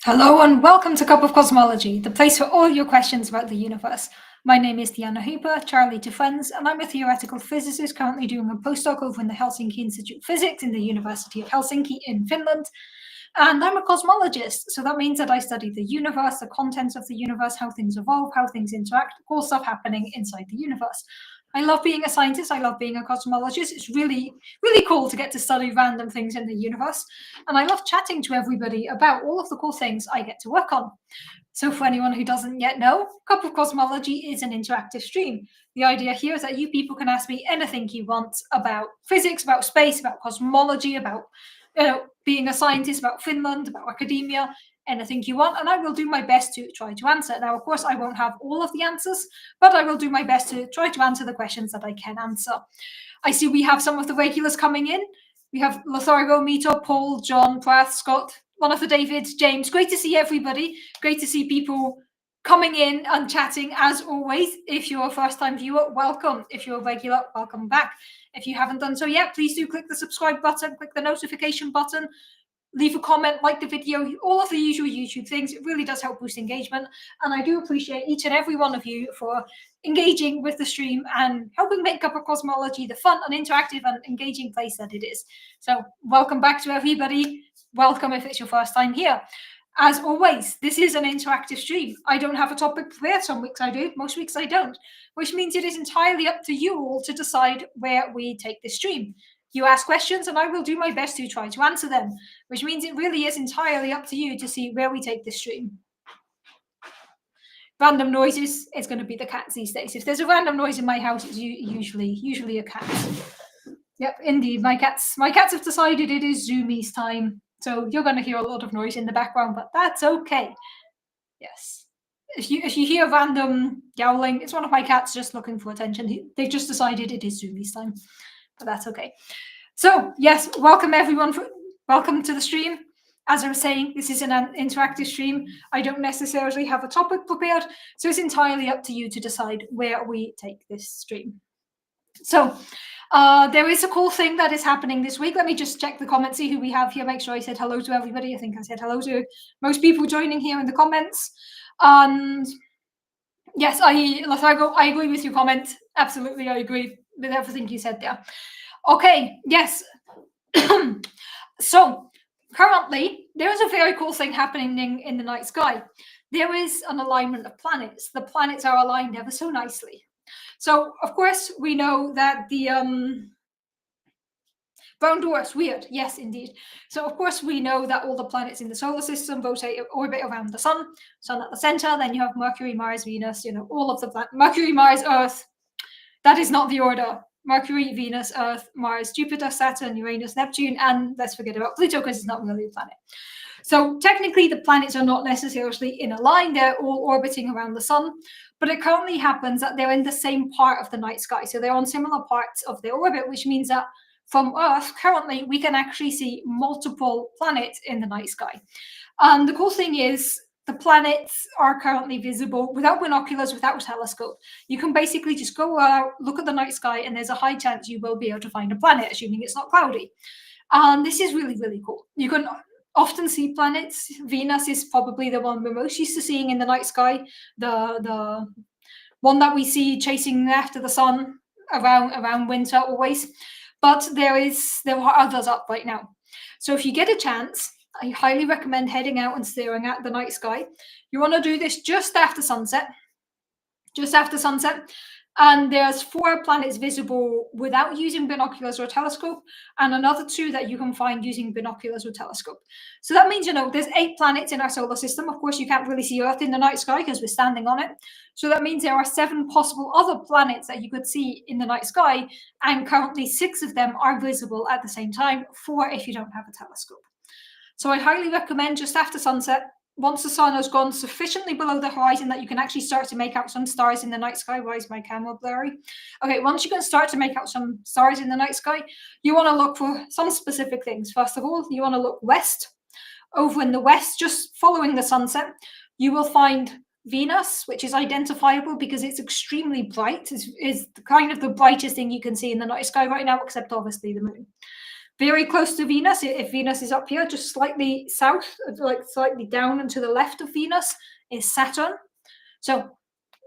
Hello and welcome to Cup of Cosmology, the place for all your questions about the universe. My name is Diana Hooper, Charlie to friends, and I'm a theoretical physicist currently doing a postdoc over in the Helsinki Institute of Physics in the University of Helsinki in Finland. And I'm a cosmologist, so that means that I study the universe, the contents of the universe, how things evolve, how things interact, cool stuff happening inside the universe. I love being a scientist. I love being a cosmologist. It's really, really cool to get to study random things in the universe. And I love chatting to everybody about all of the cool things I get to work on. So for anyone who doesn't yet know, Cup of Cosmology is an interactive stream. The idea here is that you people can ask me anything you want about physics, about space, about cosmology, about being a scientist, about Finland, about academia, anything you want, and I will do my best to try to answer. Now, of course, I won't have all of the answers, but I will do my best to try to answer the questions that I can answer. I see we have some of the regulars coming in. We have Lothargo, Mito, Paul, John, Prath, Scott, one of the Davids, James. Great to see everybody. Great to see people coming in and chatting as always. If you're a first-time viewer, welcome. If you're a regular, welcome back. If you haven't done so yet, please do click the subscribe button, click the notification button, leave a comment, like the video, all of the usual YouTube things. It really does help boost engagement. And I do appreciate each and every one of you for engaging with the stream and helping make Cup of Cosmology the fun and interactive and engaging place that it is. So welcome back to everybody. Welcome if it's your first time here. As always, this is an interactive stream. I don't have a topic prepared. Some weeks I do, most weeks I don't, which means it is entirely up to you all to decide where we take this stream. You ask questions and I will do my best to try to answer them, which means it really is entirely up to you to see where we take this stream. Random noises, it's going to be the cats these days. If there's a random noise in my house, it's usually a cat. Yep, indeed, my cats have decided it is Zoomies time. So you're going to hear a lot of noise in the background, but that's okay. Yes. If you hear random yowling, it's one of my cats just looking for attention. They just decided it is Zoomies time, but that's okay. So yes, welcome everyone. Welcome to the stream. As I was saying, this is an interactive stream. I don't necessarily have a topic prepared, so it's entirely up to you to decide where we take this stream. So there is a cool thing that is happening this week. Let me just check the comments, see who we have here, make sure I said hello to everybody. I think I said hello to most people joining here in the comments. And yes, Lothargo, I agree with your comment. Absolutely, I agree with everything you said there. Okay, yes. So currently, there is a very cool thing happening in the night sky. There is an alignment of planets. The planets are aligned ever so nicely. So, of course, we know that the brown dwarfs, weird. Yes, indeed. So, of course, we know that all the planets in the solar system orbit around the sun at the center. Then you have Mercury, Mars, Venus, all of the planets. Mercury, Mars, Earth. That is not the order. Mercury, Venus, Earth, Mars, Jupiter, Saturn, Uranus, Neptune, and let's forget about Pluto because it's not really a planet. So technically, the planets are not necessarily in a line. They're all orbiting around the sun, but it currently happens that they're in the same part of the night sky. So they're on similar parts of their orbit, which means that from Earth, currently, we can actually see multiple planets in the night sky. And the cool thing is, the planets are currently visible without binoculars, without a telescope. You can basically just go out, look at the night sky, and there's a high chance you will be able to find a planet, assuming it's not cloudy. And this is really, really cool. You can often see planets. Venus is probably the one we're most used to seeing in the night sky, the one that we see chasing after the sun around winter always. But there are others up right now. So if you get a chance, I highly recommend heading out and staring at the night sky. You want to do this just after sunset. And there's 4 planets visible without using binoculars or telescope, and another 2 that you can find using binoculars or telescope. So that means, there's 8 planets in our solar system. Of course, you can't really see Earth in the night sky because we're standing on it. So that means there are 7 possible other planets that you could see in the night sky, and currently 6 of them are visible at the same time, 4 if you don't have a telescope. So I highly recommend just after sunset, once the sun has gone sufficiently below the horizon that you can actually start to make out some stars in the night sky. Why is my camera blurry? Okay, once you can start to make out some stars in the night sky, you want to look for some specific things. First of all, you want to look west. Over in the west, just following the sunset, you will find Venus, which is identifiable because it's extremely bright. It's kind of the brightest thing you can see in the night sky right now, except obviously the moon. Very close to Venus, if Venus is up here, just slightly south, like slightly down and to the left of Venus, is Saturn. So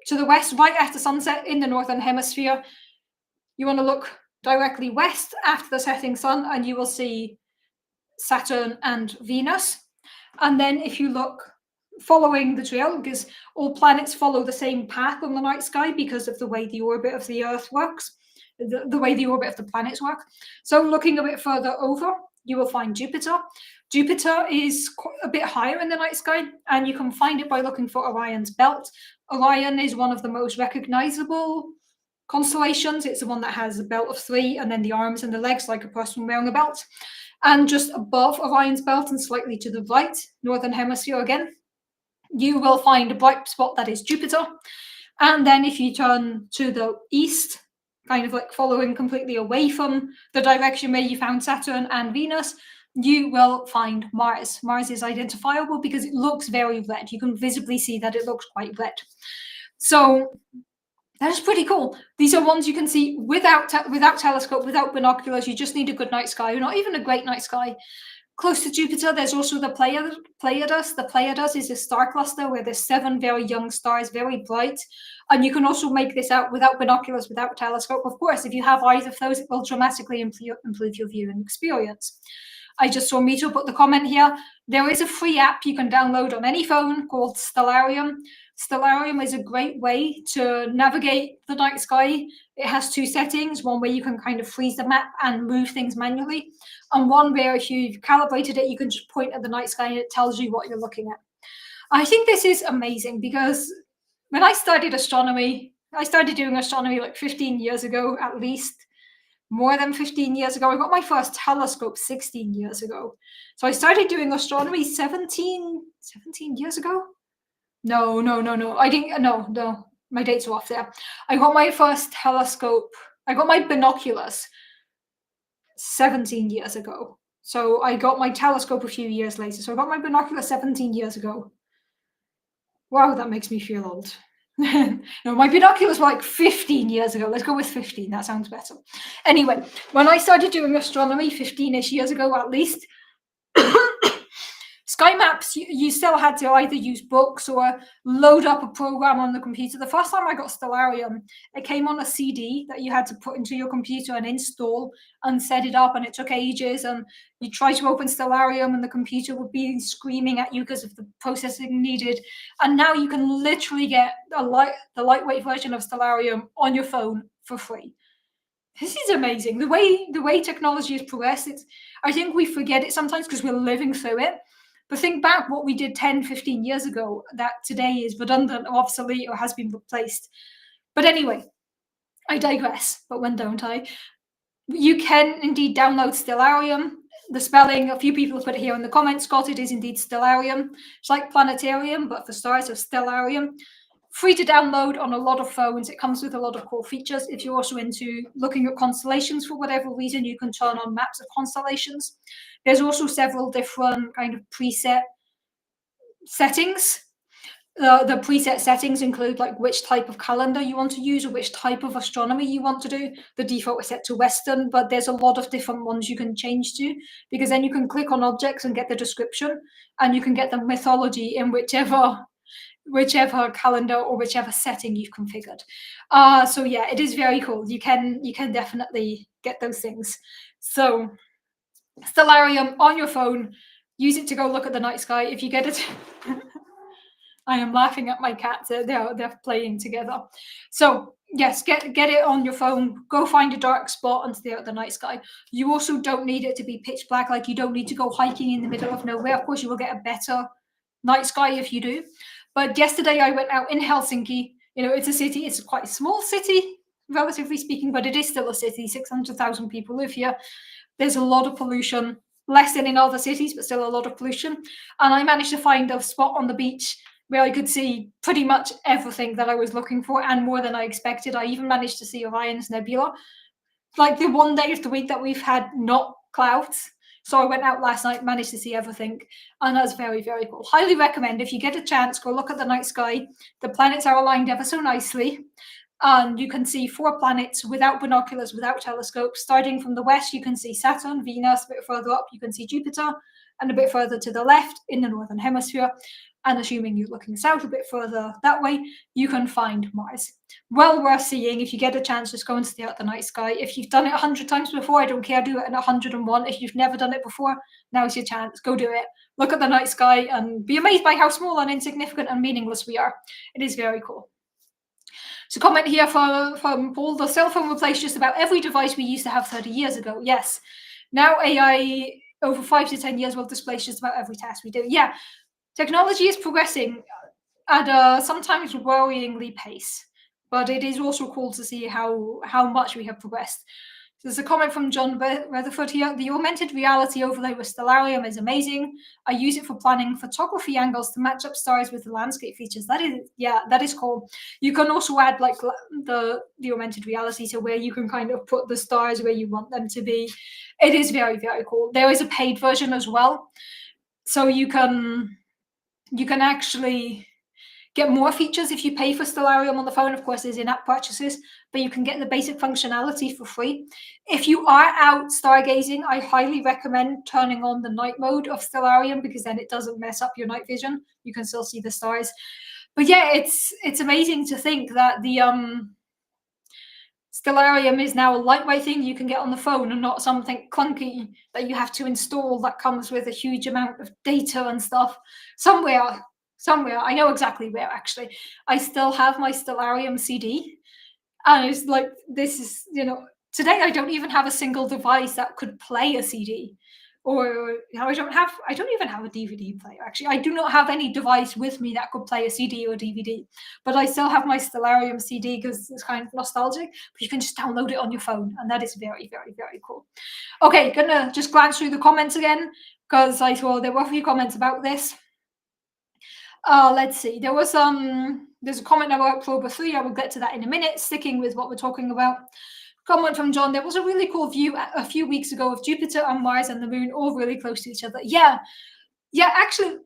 to the west, right after sunset in the northern hemisphere, you want to look directly west after the setting sun, and you will see Saturn and Venus. And then if you look following the trail, because all planets follow the same path on the night sky because of the way the orbit of the Earth works, the way the orbit of the planets work. So looking a bit further over, you will find Jupiter. Jupiter is a bit higher in the night sky, and you can find it by looking for Orion's belt. Orion is one of the most recognizable constellations. It's the one that has a belt of 3 and then the arms and the legs like a person wearing a belt. And just above Orion's belt and slightly to the right, northern hemisphere again, you will find a bright spot that is Jupiter. And then if you turn to the east, kind of like following completely away from the direction where you found Saturn and Venus, you will find Mars. Mars is identifiable because it looks very red. You can visibly see that it looks quite red. So that is pretty cool. These are ones you can see without telescope, without binoculars. You just need a good night sky, or not even a great night sky. Close to Jupiter, there's also the Pleiades. The Pleiades is a star cluster where there's 7 very young stars, very bright. And you can also make this out without binoculars, without telescope. Of course, if you have either of those, it will dramatically improve your viewing experience. I just saw Mito put the comment here. There is a free app you can download on any phone called Stellarium. Stellarium is a great way to navigate the night sky. It has 2 settings, one where you can kind of freeze the map and move things manually, and one where if you've calibrated it, you can just point at the night sky and it tells you what you're looking at. I think this is amazing because when I studied astronomy, I started doing astronomy like 15 years ago, at least. More than 15 years ago. I got my first telescope 16 years ago. So I started doing astronomy 17 years ago? No. I didn't, no. My dates are off there. I got my first telescope, I got my binoculars 17 years ago. So I got my telescope a few years later. So I got my binoculars 17 years ago. Wow, that makes me feel old. No, my binoculars were like 15 years ago. Let's go with 15. That sounds better. Anyway, when I started doing astronomy 15-ish years ago at least, sky maps, you still had to either use books or load up a program on the computer. The first time I got Stellarium, it came on a CD that you had to put into your computer and install and set it up, and it took ages. And you try to open Stellarium and the computer would be screaming at you because of the processing needed. And now you can literally get the lightweight version of Stellarium on your phone for free. This is amazing. The way technology has progressed, I think we forget it sometimes because we're living through it. But think back what we did 10, 15 years ago that today is redundant or obsolete or has been replaced. But anyway, I digress. But when don't I? You can indeed download Stellarium. The spelling, a few people put it here in the comments, got it is indeed Stellarium. It's like planetarium, but for stars, of Stellarium. Free to download on a lot of phones. It comes with a lot of cool features. If you're also into looking at constellations for whatever reason, you can turn on maps of constellations. There's also several different kind of preset settings. The preset settings include like which type of calendar you want to use or which type of astronomy you want to do. The default is set to Western, but there's a lot of different ones you can change to, because then you can click on objects and get the description, and you can get the mythology in whichever calendar or whichever setting you've configured. So yeah, it is very cool. You can definitely get those things. So Stellarium on your phone, use it to go look at the night sky. If you get it, I am laughing at my cats. They're playing together. So yes, get it on your phone. Go find a dark spot and stare at the night sky. You also don't need it to be pitch black. Like, you don't need to go hiking in the middle of nowhere. Of course, you will get a better night sky if you do. But yesterday I went out in Helsinki. It's a city. It's quite a small city, relatively speaking, but it is still a city. 600,000 people live here. There's a lot of pollution, less than in other cities, but still a lot of pollution. And I managed to find a spot on the beach where I could see pretty much everything that I was looking for, and more than I expected. I even managed to see Orion's Nebula, like the one day of the week that we've had not clouds. So I went out last night, managed to see everything, and that's very, very cool. Highly recommend. If you get a chance, go look at the night sky. The planets are aligned ever so nicely. And you can see 4 planets without binoculars, without telescopes. Starting from the west, you can see Saturn, Venus. A bit further up, you can see Jupiter, and a bit further to the left in the northern hemisphere. And assuming you're looking south a bit further that way, you can find Mars. Well worth seeing. If you get a chance, just go and stare at the night sky. If you've done it 100 times before, I don't care, do it at 101. If you've never done it before, now's your chance. Go do it. Look at the night sky and be amazed by how small and insignificant and meaningless we are. It is very cool. So comment here from Paul, the cell phone replaced just about every device we used to have 30 years ago. Yes. Now AI over 5 to 10 years will displace just about every task we do. Yeah. Technology is progressing at a sometimes worryingly pace, but it is also cool to see how much we have progressed. There's a comment from John Rutherford here. The augmented reality overlay with Stellarium is amazing. I use it for planning photography angles to match up stars with the landscape features. That is cool. You can also add like the augmented reality to where you can kind of put the stars where you want them to be. It is very, very cool. There is a paid version as well. So you can actually get more features if you pay for Stellarium on the phone. Of course, there's in-app purchases, but you can get the basic functionality for free. If you are out stargazing, I highly recommend turning on the night mode of Stellarium because then it doesn't mess up your night vision. You can still see the stars. But yeah, it's amazing to think that the Stellarium is now a lightweight thing you can get on the phone and not something clunky that you have to install that comes with a huge amount of data and stuff. Somewhere, I know exactly where actually. I still have my Stellarium CD. And it's like, this is, today I don't even have a single device that could play a CD. Or I don't even have a DVD player. Actually, I do not have any device with me that could play a CD or a DVD. But I still have my Stellarium CD because it's kind of nostalgic. But you can just download it on your phone, and that is very, very, very cool. Okay, gonna just glance through the comments again because I saw there were a few comments about this. Let's see. There's a comment about Prober 3. I will get to that in a minute. Sticking with what we're talking about. Comment from John. There was a really cool view a few weeks ago of Jupiter and Mars and the Moon all really close to each other. Yeah, actually,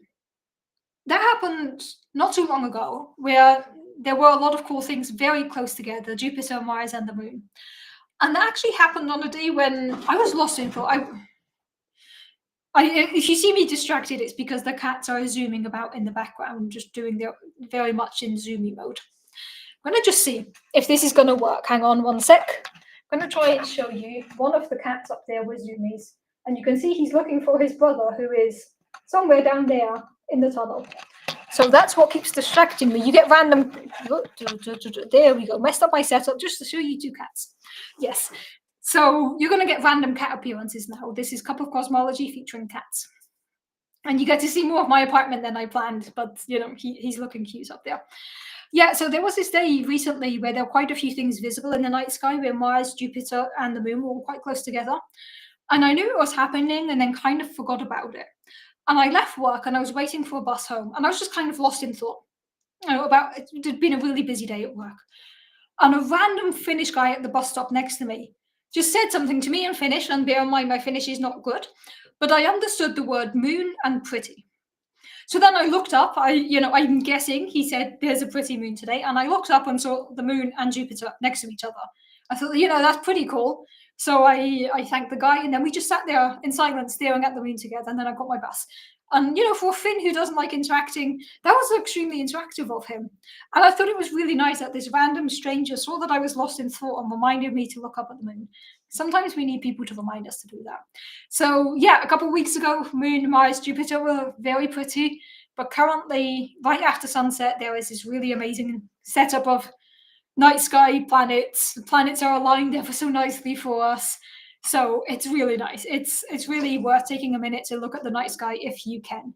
that happened not too long ago, where there were a lot of cool things very close together, Jupiter, Mars, and the Moon. And that actually happened on a day when I was lost in thought. If you see me distracted, it's because the cats are zooming about in the background, just doing their very much in zoomy mode. I'm going to just see if this is going to work. Hang on one sec. I'm going to try and show you one of the cats up there with zoomies. And you can see he's looking for his brother, who is somewhere down there in the tunnel. So that's what keeps distracting me. You get random... There we go. Messed up my setup just to show you two cats. Yes. So you're going to get random cat appearances now. This is Cup of Cosmology featuring cats. And you get to see more of my apartment than I planned. But, he's looking cute up there. Yeah, so there was this day recently where there were quite a few things visible in the night sky where Mars, Jupiter, and the Moon were all quite close together. And I knew it was happening and then kind of forgot about it. And I left work and I was waiting for a bus home. And I was just kind of lost in thought. It had been a really busy day at work. And a random Finnish guy at the bus stop next to me just said something to me in Finnish. And bear in mind, my Finnish is not good. But I understood the word moon and pretty. So then I looked up, I'm guessing he said there's a pretty moon today. And I looked up and saw the Moon and Jupiter next to each other. I thought, that's pretty cool. So I thanked the guy and then we just sat there in silence staring at the moon together. And then I got my bus. And, for a Finn who doesn't like interacting, that was extremely interactive of him. And I thought it was really nice that this random stranger saw that I was lost in thought and reminded me to look up at the moon. Sometimes we need people to remind us to do that. So, yeah, a couple of weeks ago, Moon, Mars, Jupiter were very pretty. But currently, right after sunset, there is this really amazing setup of night sky planets. The planets are aligned ever so nicely for us. So it's really nice. It's really worth taking a minute to look at the night sky if you can.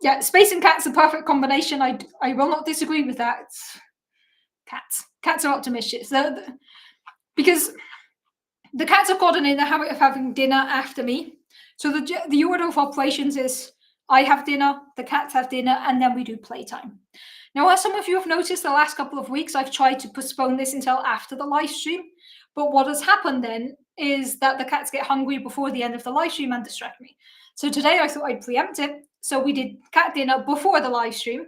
Yeah, space and cats are a perfect combination. I will not disagree with that. Cats are optimistic. Because the cats have gotten in the habit of having dinner after me. So the order of operations is I have dinner, the cats have dinner, and then we do playtime. Now, as some of you have noticed the last couple of weeks, I've tried to postpone this until after the live stream. But what has happened then is that the cats get hungry before the end of the live stream and distract me. So today I thought I'd preempt it. So we did cat dinner before the live stream,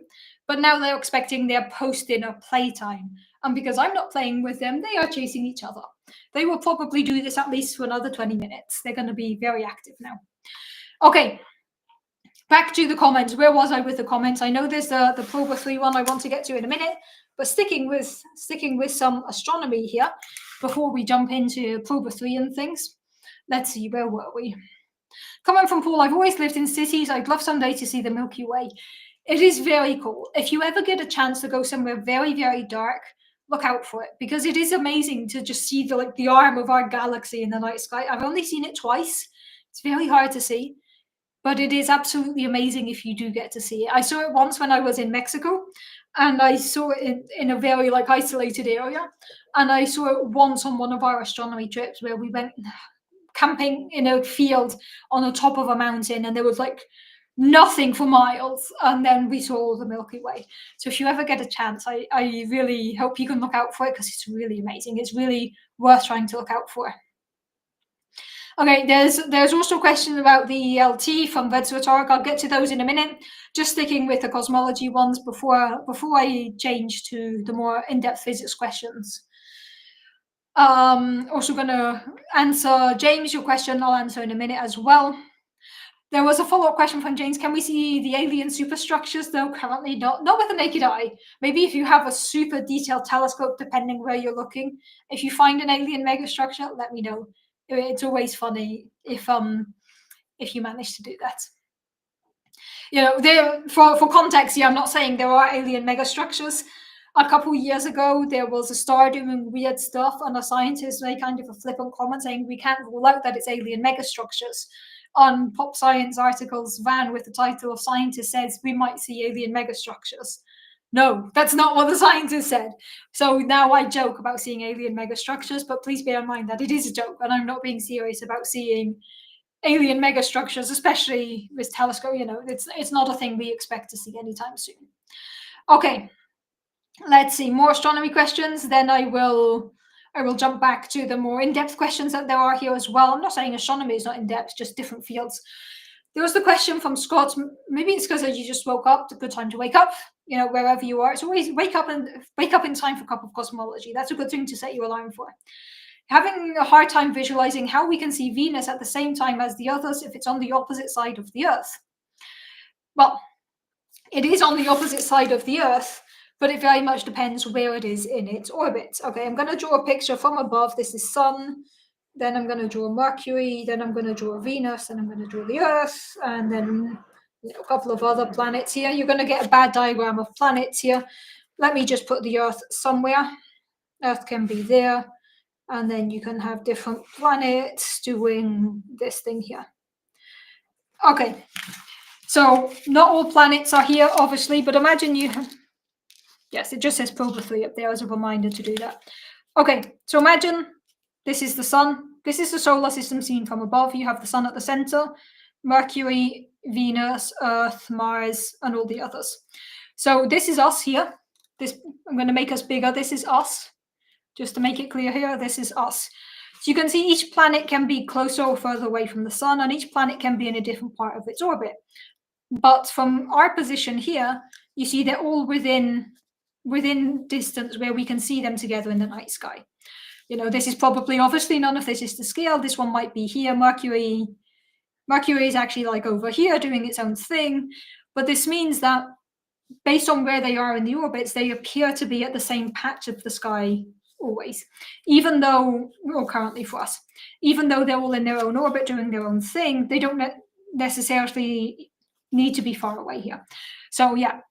but now they're expecting their post-dinner playtime. And because I'm not playing with them, they are chasing each other. They will probably do this at least for another 20 minutes. They're going to be very active now. Okay, back to the comments. Where was I with the comments? I know there's the Proba 3 one I want to get to in a minute, but sticking with some astronomy here before we jump into Proba 3 and things. Let's see, where were we? Coming from Paul, I've always lived in cities. I'd love someday to see the Milky Way. It is very cool. If you ever get a chance to go somewhere very, very dark, look out for it, because it is amazing to just see the arm of our galaxy in the night sky. I've only seen it twice. It's very hard to see, but it is absolutely amazing if you do get to see it. I saw it once when I was in Mexico, and I saw it in a very isolated area, and I saw it once on one of our astronomy trips where we went camping in a field on the top of a mountain, and there was nothing for miles, and then we saw the Milky Way. So if you ever get a chance, I really hope you can look out for it, because it's really amazing. It's really worth trying to look out for. Okay, there's also questions about the ELT from Vedsuatorg. I'll get to those in a minute. Just sticking with the cosmology ones before I change to the more in-depth physics questions. Also going to answer James, your question. I'll answer in a minute as well. There was a follow-up question from James. Can we see the alien superstructures? No, currently not with the naked eye. Maybe if you have a super detailed telescope, depending where you're looking. If you find an alien megastructure, let me know. It's always funny if you manage to do that. For context, I'm not saying there are alien megastructures. A couple years ago, there was a star doing weird stuff, and a scientist made kind of a flippant comment saying we can't rule out that it's alien megastructures. On Pop Science articles ran with the title of "Scientist says we might see alien megastructures." No, that's not what the scientist said. So now I joke about seeing alien megastructures, but please bear in mind that it is a joke, and I'm not being serious about seeing alien megastructures, especially with telescope. It's not a thing we expect to see anytime soon. Okay, let's see more astronomy questions. Then I will jump back to the more in-depth questions that there are here as well. I'm not saying astronomy is not in-depth, just different fields. There was the question from Scott. Maybe it's because you just woke up. It's a good time to wake up. Wherever you are, it's always wake up in time for a cup of cosmology. That's a good thing to set your alarm for. Having a hard time visualizing how we can see Venus at the same time as the others if it's on the opposite side of the Earth. Well, it is on the opposite side of the Earth, but it very much depends where it is in its orbit. Okay, I'm going to draw a picture from above. This is Sun. Then I'm going to draw Mercury. Then I'm going to draw Venus. And I'm going to draw the Earth. And then a couple of other planets here. You're going to get a bad diagram of planets here. Let me just put the Earth somewhere. Earth can be there. And then you can have different planets doing this thing here. Okay, so not all planets are here, obviously, but imagine you have... Yes, it just says Proba 3 up there as a reminder to do that. Okay, so imagine this is the Sun. This is the solar system seen from above. You have the Sun at the center, Mercury, Venus, Earth, Mars, and all the others. So this is us here. I'm going to make us bigger. This is us. Just to make it clear here, this is us. So you can see each planet can be closer or further away from the Sun, and each planet can be in a different part of its orbit. But from our position here, you see they're all within distance where we can see them together in the night sky. This is probably, obviously, none of this is to scale. This one might be here. Mercury is actually over here doing its own thing. But this means that based on where they are in the orbits, they appear to be at the same patch of the sky always, even though, or currently for us, even though they're all in their own orbit doing their own thing, they don't necessarily need to be far away here. So yeah,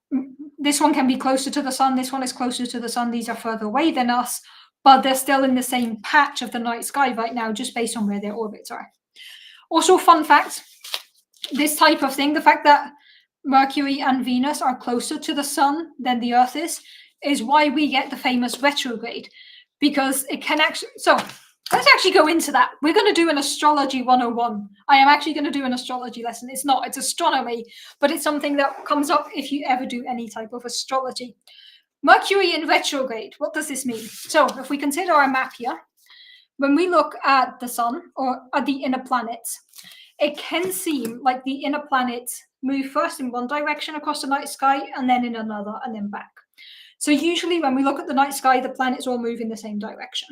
this one can be closer to the Sun, this one is closer to the Sun, these are further away than us, but they're still in the same patch of the night sky right now, just based on where their orbits are. Also, fun fact, this type of thing, the fact that Mercury and Venus are closer to the Sun than the Earth is why we get the famous retrograde, because it can actually... So let's actually go into that. We're going to do an astrology 101. I am actually going to do an astrology lesson. It's astronomy, but it's something that comes up if you ever do any type of astrology. Mercury in retrograde, what does this mean? So if we consider our map here, when we look at the Sun or at the inner planets, it can seem like the inner planets move first in one direction across the night sky and then in another and then back. So usually when we look at the night sky, the planets all move in the same direction.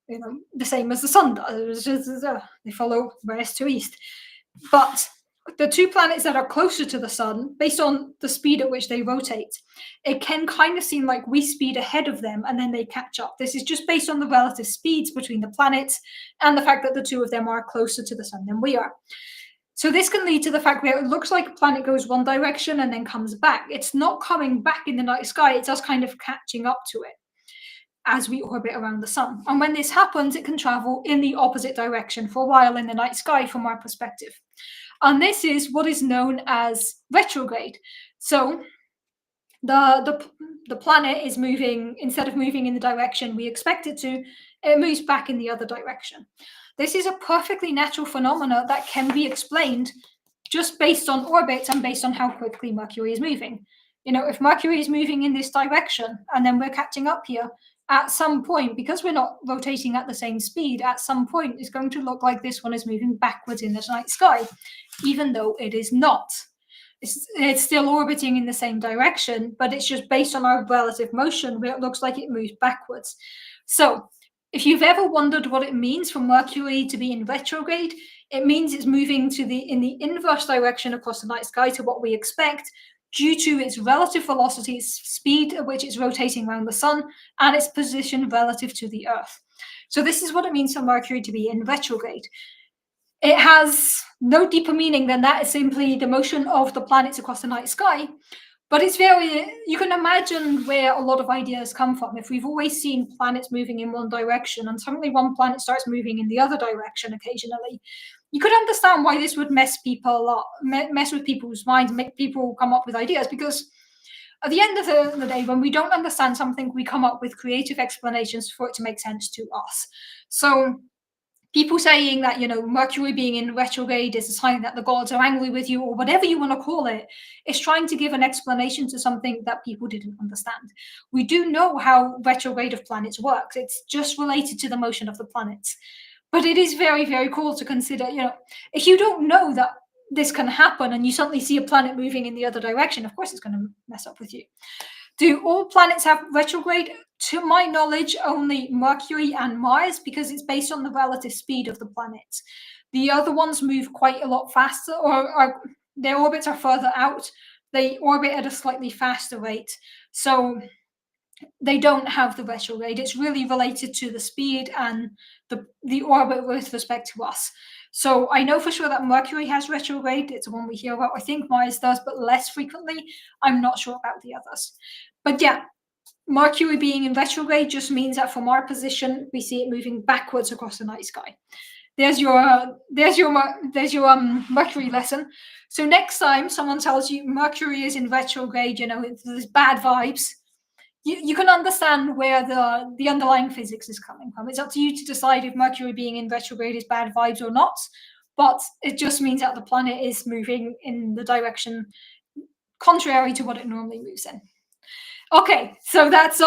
The same as the sun does. They follow west to east. But the two planets that are closer to the sun, based on the speed at which they rotate, it can kind of seem like we speed ahead of them and then they catch up. This is just based on the relative speeds between the planets and the fact that the two of them are closer to the sun than we are. So this can lead to the fact that it looks like a planet goes one direction and then comes back. It's not coming back in the night sky, it's just kind of catching up to it as we orbit around the sun. And when this happens, it can travel in the opposite direction for a while in the night sky from our perspective. And this is what is known as retrograde. So the planet is moving, instead of moving in the direction we expect it to, it moves back in the other direction. This is a perfectly natural phenomena that can be explained just based on orbits and based on how quickly Mercury is moving. If Mercury is moving in this direction and then we're catching up here, at some point, because we're not rotating at the same speed, at some point it's going to look like this one is moving backwards in the night sky, even though it is not. It's still orbiting in the same direction, but it's just based on our relative motion where it looks like it moves backwards. So if you've ever wondered what it means for Mercury to be in retrograde, it means it's moving in the inverse direction across the night sky to what we expect, due to its relative velocity, its speed at which it's rotating around the sun, and its position relative to the Earth. So this is what it means for Mercury to be in retrograde. It has no deeper meaning than that. It's simply the motion of the planets across the night sky. But you can imagine where a lot of ideas come from. If we've always seen planets moving in one direction and suddenly one planet starts moving in the other direction occasionally, you could understand why this would mess with people's minds, make people come up with ideas, because at the end of the day, when we don't understand something, we come up with creative explanations for it to make sense to us. So people saying that, Mercury being in retrograde is a sign that the gods are angry with you, or whatever you want to call it, is trying to give an explanation to something that people didn't understand. We do know how retrograde of planets works. It's just related to the motion of the planets. But it is very, very cool to consider, if you don't know that this can happen and you suddenly see a planet moving in the other direction, of course it's going to mess up with you. Do all planets have retrograde? To my knowledge, only Mercury and Mars, because it's based on the relative speed of the planets. The other ones move quite a lot faster, or their orbits are further out. They orbit at a slightly faster rate. So they don't have the retrograde. It's really related to the speed and the orbit with respect to us. So I know for sure that Mercury has retrograde. It's the one we hear about. I think Mars does, but less frequently. I'm not sure about the others. But yeah, Mercury being in retrograde just means that from our position, we see it moving backwards across the night sky. There's your Mercury lesson. So next time someone tells you Mercury is in retrograde, there's bad vibes, you can understand where the underlying physics is coming from. It's up to you to decide if Mercury being in retrograde is bad vibes or not, but it just means that the planet is moving in the direction contrary to what it normally moves in. Okay, so that's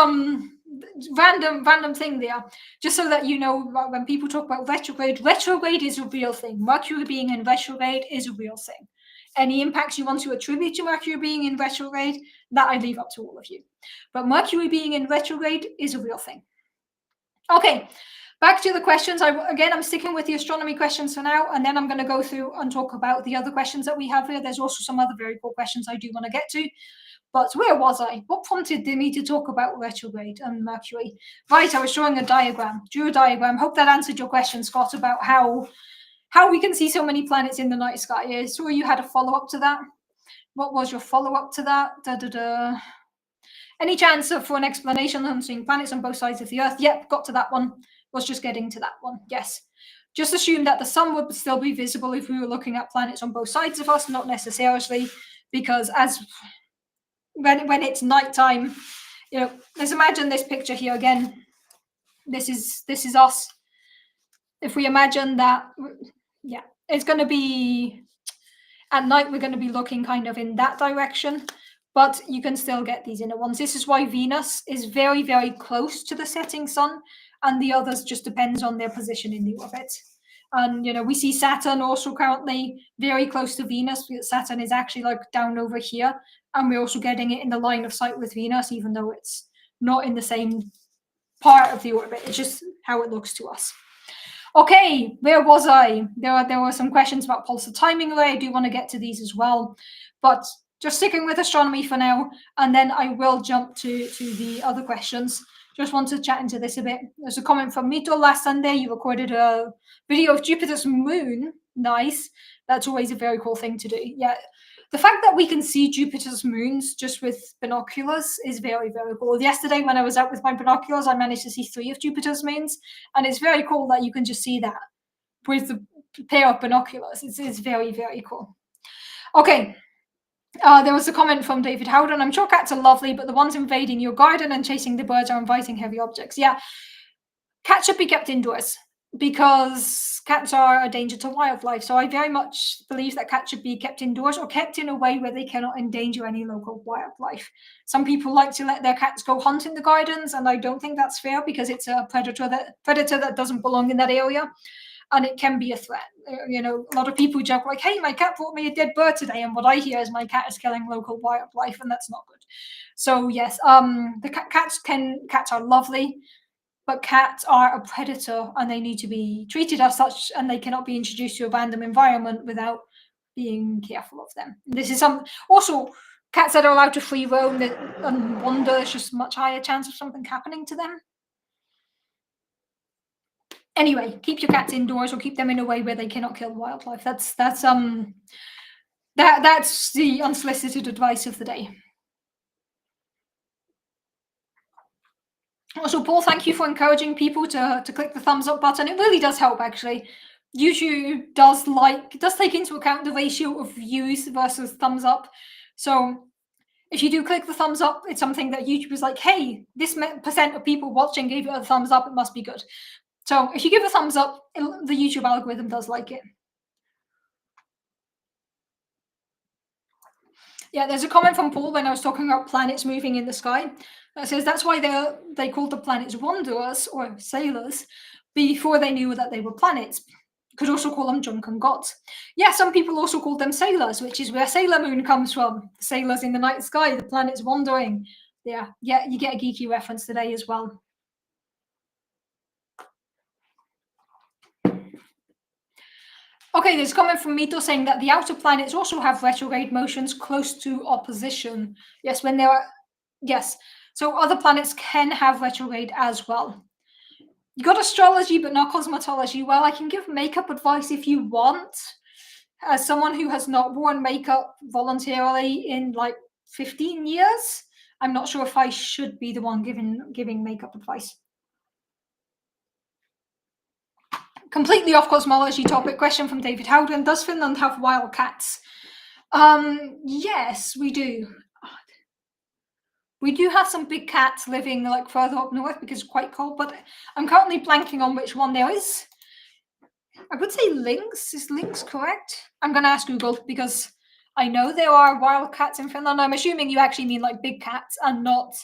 random thing there, just so that you know, when people talk about retrograde is a real thing. Mercury being in retrograde is a real thing. Any impacts you want to attribute to Mercury being in retrograde, that I leave up to all of you. But Mercury being in retrograde is a real thing. Okay, back to the questions. I'm sticking with the astronomy questions for now, and then I'm going to go through and talk about the other questions that we have here. There's also some other very cool questions I do want to get to. But where was I? What prompted me to talk about retrograde and Mercury? Right, I was showing a diagram. Drew a diagram. Hope that answered your question, Scott, about how we can see so many planets in the night sky. I saw you had a follow-up to that. What was your follow-up to that? Any chance for an explanation on seeing planets on both sides of the Earth? Yep, got to that one. Was just getting to that one. Yes. Just assume that the sun would still be visible if we were looking at planets on both sides of us, not necessarily, because when it's nighttime, let's imagine this picture here again. This is us. If we imagine that, yeah, it's going to be at night, we're going to be looking kind of in that direction, but you can still get these inner ones. This is why Venus is very, very close to the setting sun, and the others just depends on their position in the orbit. And we see Saturn also currently very close to Venus, because Saturn is actually like down over here, and we're also getting it in the line of sight with Venus, even though it's not in the same part of the orbit. It's just how it looks to us. Okay, where was I? There were some questions about pulsar timing array. I do want to get to these as well, but just sticking with astronomy for now, and then I will jump to the other questions. Just want to chat into this a bit. There's a comment from Mito last Sunday. You recorded a video of Jupiter's moon. Nice. That's always a very cool thing to do. Yeah. The fact that we can see Jupiter's moons just with binoculars is very, very cool. Yesterday, when I was out with my binoculars, I managed to see 3 of Jupiter's moons, and it's very cool that you can just see that with the pair of binoculars. It's very, very cool. Okay. There was a comment from David Howden. I'm sure cats are lovely, but the ones invading your garden and chasing the birds are inviting heavy objects. Yeah, cats should be kept indoors because cats are a danger to wildlife. So I very much believe that cats should be kept indoors or kept in a way where they cannot endanger any local wildlife. Some people like to let their cats go hunt in the gardens, and I don't think that's fair because it's a predator that doesn't belong in that area. And it can be a threat. A lot of people joke like, "Hey, my cat brought me a dead bird today," and what I hear is my cat is killing local wildlife, and that's not good. So yes, the cats are lovely, but cats are a predator, and they need to be treated as such, and they cannot be introduced to a random environment without being careful of them. This is also cats that are allowed to free roam and wander. There's just much higher chance of something happening to them. Anyway, keep your cats indoors or keep them in a way where they cannot kill wildlife. That's the unsolicited advice of the day. Also, Paul, thank you for encouraging people to click the thumbs up button. It really does help, actually. YouTube does take into account the ratio of views versus thumbs up. So if you do click the thumbs up, it's something that YouTube is like, hey, this percent of people watching gave it a thumbs up, it must be good. So if you give a thumbs up, the YouTube algorithm does like it. Yeah, there's a comment from Paul when I was talking about planets moving in the sky that says that's why they called the planets wanderers or sailors before they knew that they were planets. You could also call them drunken gods. Yeah, some people also call them sailors, which is where Sailor Moon comes from. Sailors in the night sky, the planets wandering. Yeah, you get a geeky reference today as well. Okay, there's a comment from Mito saying that the outer planets also have retrograde motions close to opposition. Yes, when there are, yes. So other planets can have retrograde as well. You got astrology, but not cosmetology. Well, I can give makeup advice if you want. As someone who has not worn makeup voluntarily in like 15 years, I'm not sure if I should be the one giving makeup advice. Completely off cosmology topic, question from David Howden. Does Finland have wild cats? Yes, we do. We do have some big cats living like further up north because it's quite cold, but I'm currently blanking on which one there is. I would say lynx. Is lynx correct? I'm going to ask Google because I know there are wild cats in Finland. I'm assuming you actually mean like big cats and not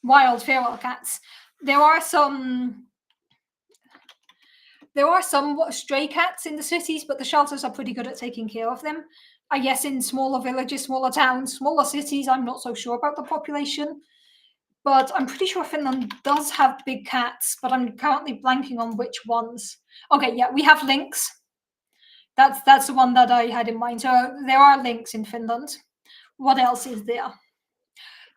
wild feral cats. There are some stray cats in the cities, but the shelters are pretty good at taking care of them. I guess in smaller villages, smaller towns, smaller cities, I'm not so sure about the population. But I'm pretty sure Finland does have big cats, but I'm currently blanking on which ones. Okay, yeah, we have lynx. That's the one that I had in mind. So there are lynx in Finland. What else is there?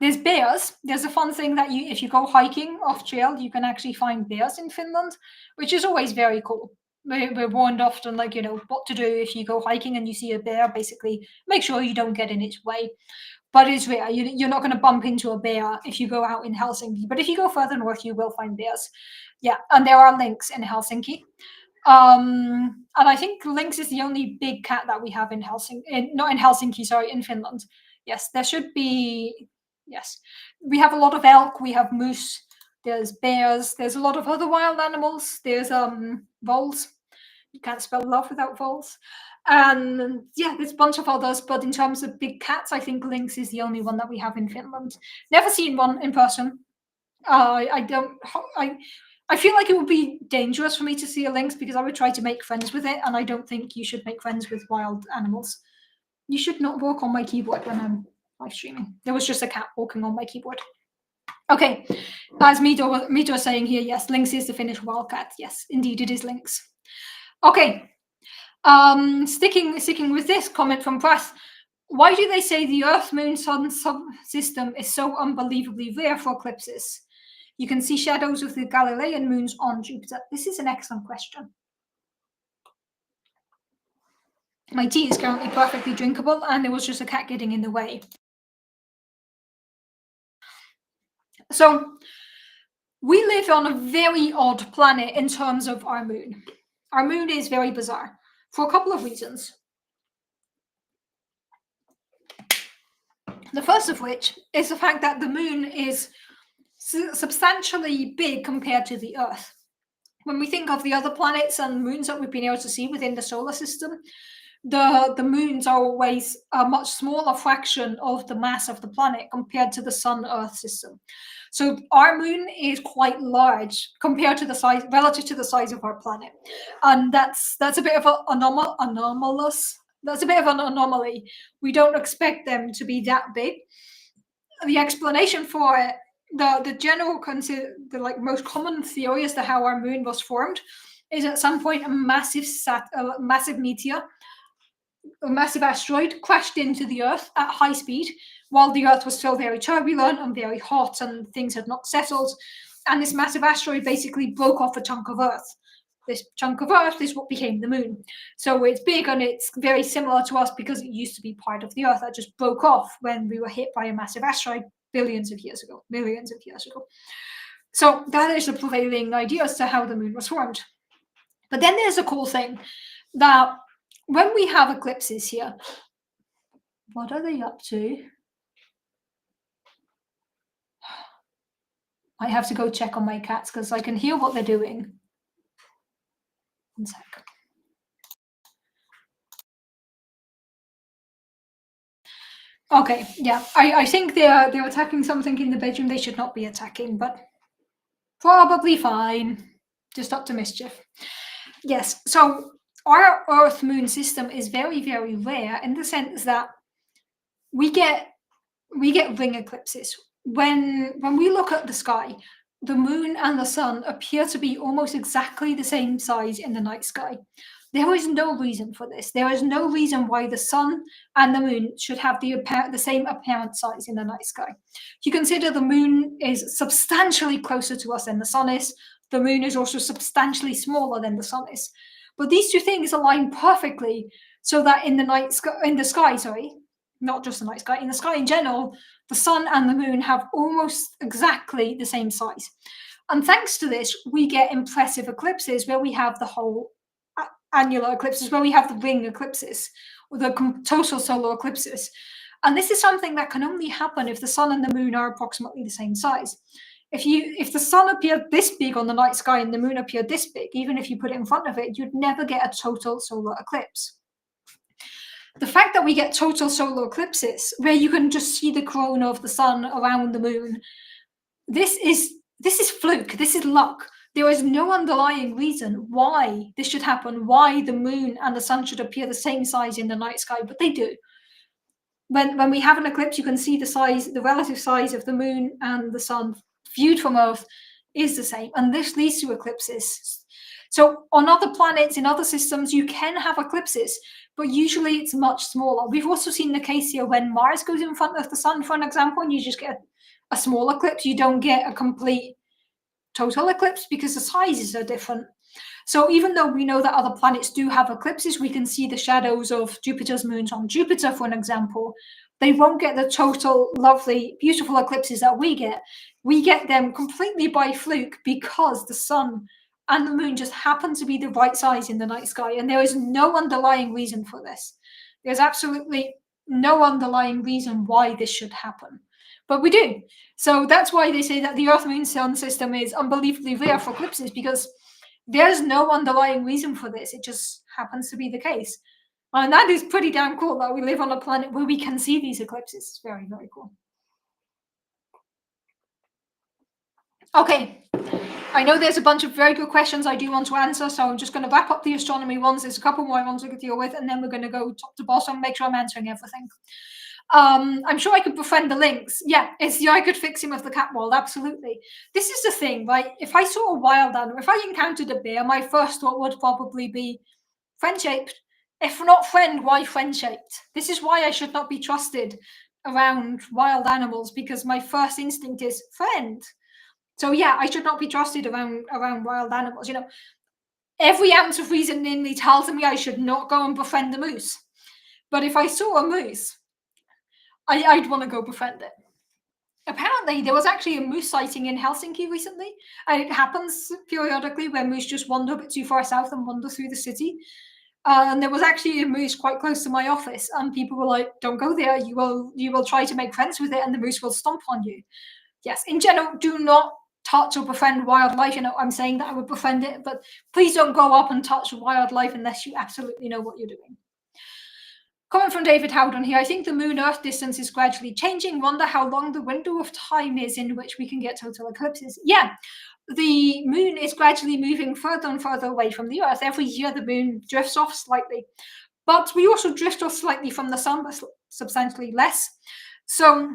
There's bears. There's a fun thing that if you go hiking off trail, you can actually find bears in Finland, which is always very cool. We're warned often, like, what to do if you go hiking and you see a bear. Basically, make sure you don't get in its way. But it's rare. You're not going to bump into a bear if you go out in Helsinki. But if you go further north, you will find bears. Yeah, and there are lynx in Helsinki. And I think lynx is the only big cat that we have in Helsinki. Not in Helsinki, sorry, in Finland. Yes, there should be. Yes, we have a lot of elk. We have moose. There's bears. There's a lot of other wild animals. There's voles. You can't spell love without voles. And yeah, there's a bunch of others. But in terms of big cats, I think lynx is the only one that we have in Finland. Never seen one in person. I I feel like it would be dangerous for me to see a lynx because I would try to make friends with it, and I don't think you should make friends with wild animals. You should not walk on my keyboard when I'm live streaming. There was just a cat walking on my keyboard. Okay, as Mito was saying here, yes, lynx is the Finnish wildcat. Yes, indeed, it is lynx. Okay, sticking with this comment from Press. Why do they say the Earth, Moon, Sun system is so unbelievably rare for eclipses? You can see shadows of the Galilean moons on Jupiter. This is an excellent question. My tea is currently perfectly drinkable, and there was just a cat getting in the way. So, we live on a very odd planet in terms of our moon. Our moon is very bizarre for a couple of reasons. The first of which is the fact that the moon is substantially big compared to the Earth. When we think of the other planets and moons that we've been able to see within the solar system, the moons are always a much smaller fraction of the mass of the planet compared to the Sun-Earth system. So our moon is quite large compared to the size, relative to the size of our planet, and that's a bit of an anomalous. That's a bit of an anomaly. We don't expect them to be that big. The explanation for it, the general the like most common theory as to how our moon was formed, is at some point a massive meteor, a massive asteroid crashed into the Earth at high speed while the Earth was still very turbulent and very hot and things had not settled. And this massive asteroid basically broke off a chunk of Earth. This chunk of Earth is what became the moon. So it's big and it's very similar to us because it used to be part of the Earth that just broke off when we were hit by a massive asteroid billions of years ago, millions of years ago. So that is the prevailing idea as to how the moon was formed. But then there's a cool thing that when we have eclipses here, what are they up to? I have to go check on my cats because I can hear what they're doing. One sec. Okay, yeah, I think they're attacking something in the bedroom they should not be attacking, but probably fine. Just up to mischief. Yes, so our Earth-Moon system is very, very rare in the sense that we get ring eclipses. When we look at the sky, the moon and the sun appear to be almost exactly the same size in the night sky. There is no reason for this. There is no reason why the sun and the moon should have the same apparent size in the night sky. You consider the moon is substantially closer to us than the sun is. The moon is also substantially smaller than the sun is. But these two things align perfectly so that in the sky, not just the night sky, in the sky in general, the sun and the moon have almost exactly the same size. And thanks to this, we get impressive eclipses where we have the whole annular eclipses, where we have the ring eclipses, or the total solar eclipses. And this is something that can only happen if the sun and the moon are approximately the same size. If the sun appeared this big on the night sky and the moon appeared this big, even if you put it in front of it, you'd never get a total solar eclipse. The fact that we get total solar eclipses, where you can just see the corona of the sun around the moon, this is fluke. This is luck. There is no underlying reason why this should happen, why the moon and the sun should appear the same size in the night sky, but they do. When we have an eclipse, you can see the relative size of the moon and the sun viewed from Earth is the same, and this leads to eclipses. So on other planets, in other systems, you can have eclipses, but usually it's much smaller. We've also seen the case here when Mars goes in front of the sun, for an example, and you just get a small eclipse. You don't get a complete total eclipse because the sizes are different. So even though we know that other planets do have eclipses, we can see the shadows of Jupiter's moons on Jupiter, for an example. They won't get the total, lovely, beautiful eclipses that we get. We get them completely by fluke because the sun and the moon just happen to be the right size in the night sky, and there is no underlying reason for this. There's absolutely no underlying reason why this should happen, but we do. So that's why they say that the Earth-Moon-Sun system is unbelievably rare for eclipses, because there's no underlying reason for this. It just happens to be the case. And that is pretty damn cool that we live on a planet where we can see these eclipses. It's very, very cool. Okay, I know there's a bunch of very good questions I do want to answer, so I'm just going to wrap up the astronomy ones. There's a couple more I want to deal with, and then we're going to go top to bottom, make sure I'm answering everything. I'm sure I could befriend the lynx. Yeah, I could fix him with the cat wall, absolutely. This is the thing, right? If I saw a wild animal, if I encountered a bear, my first thought would probably be friend-shaped. If not friend, why friend-shaped? This is why I should not be trusted around wild animals, because my first instinct is friend. So yeah, I should not be trusted around wild animals. You know, every ounce of reason in me tells me I should not go and befriend a moose. But if I saw a moose, I'd want to go befriend it. Apparently, there was actually a moose sighting in Helsinki recently, and it happens periodically where moose just wander a bit too far south and wander through the city. And there was actually a moose quite close to my office, and people were like, "Don't go there. You will try to make friends with it, and the moose will stomp on you." Yes, in general, do not touch or befriend wildlife. You know, I'm saying that I would befriend it, but please don't go up and touch wildlife unless you absolutely know what you're doing. Comment from David Howden here. I think the moon-Earth distance is gradually changing. Wonder how long the window of time is in which we can get total eclipses. Yeah, the moon is gradually moving further and further away from the Earth. Every year the moon drifts off slightly. But we also drift off slightly from the sun, but substantially less. So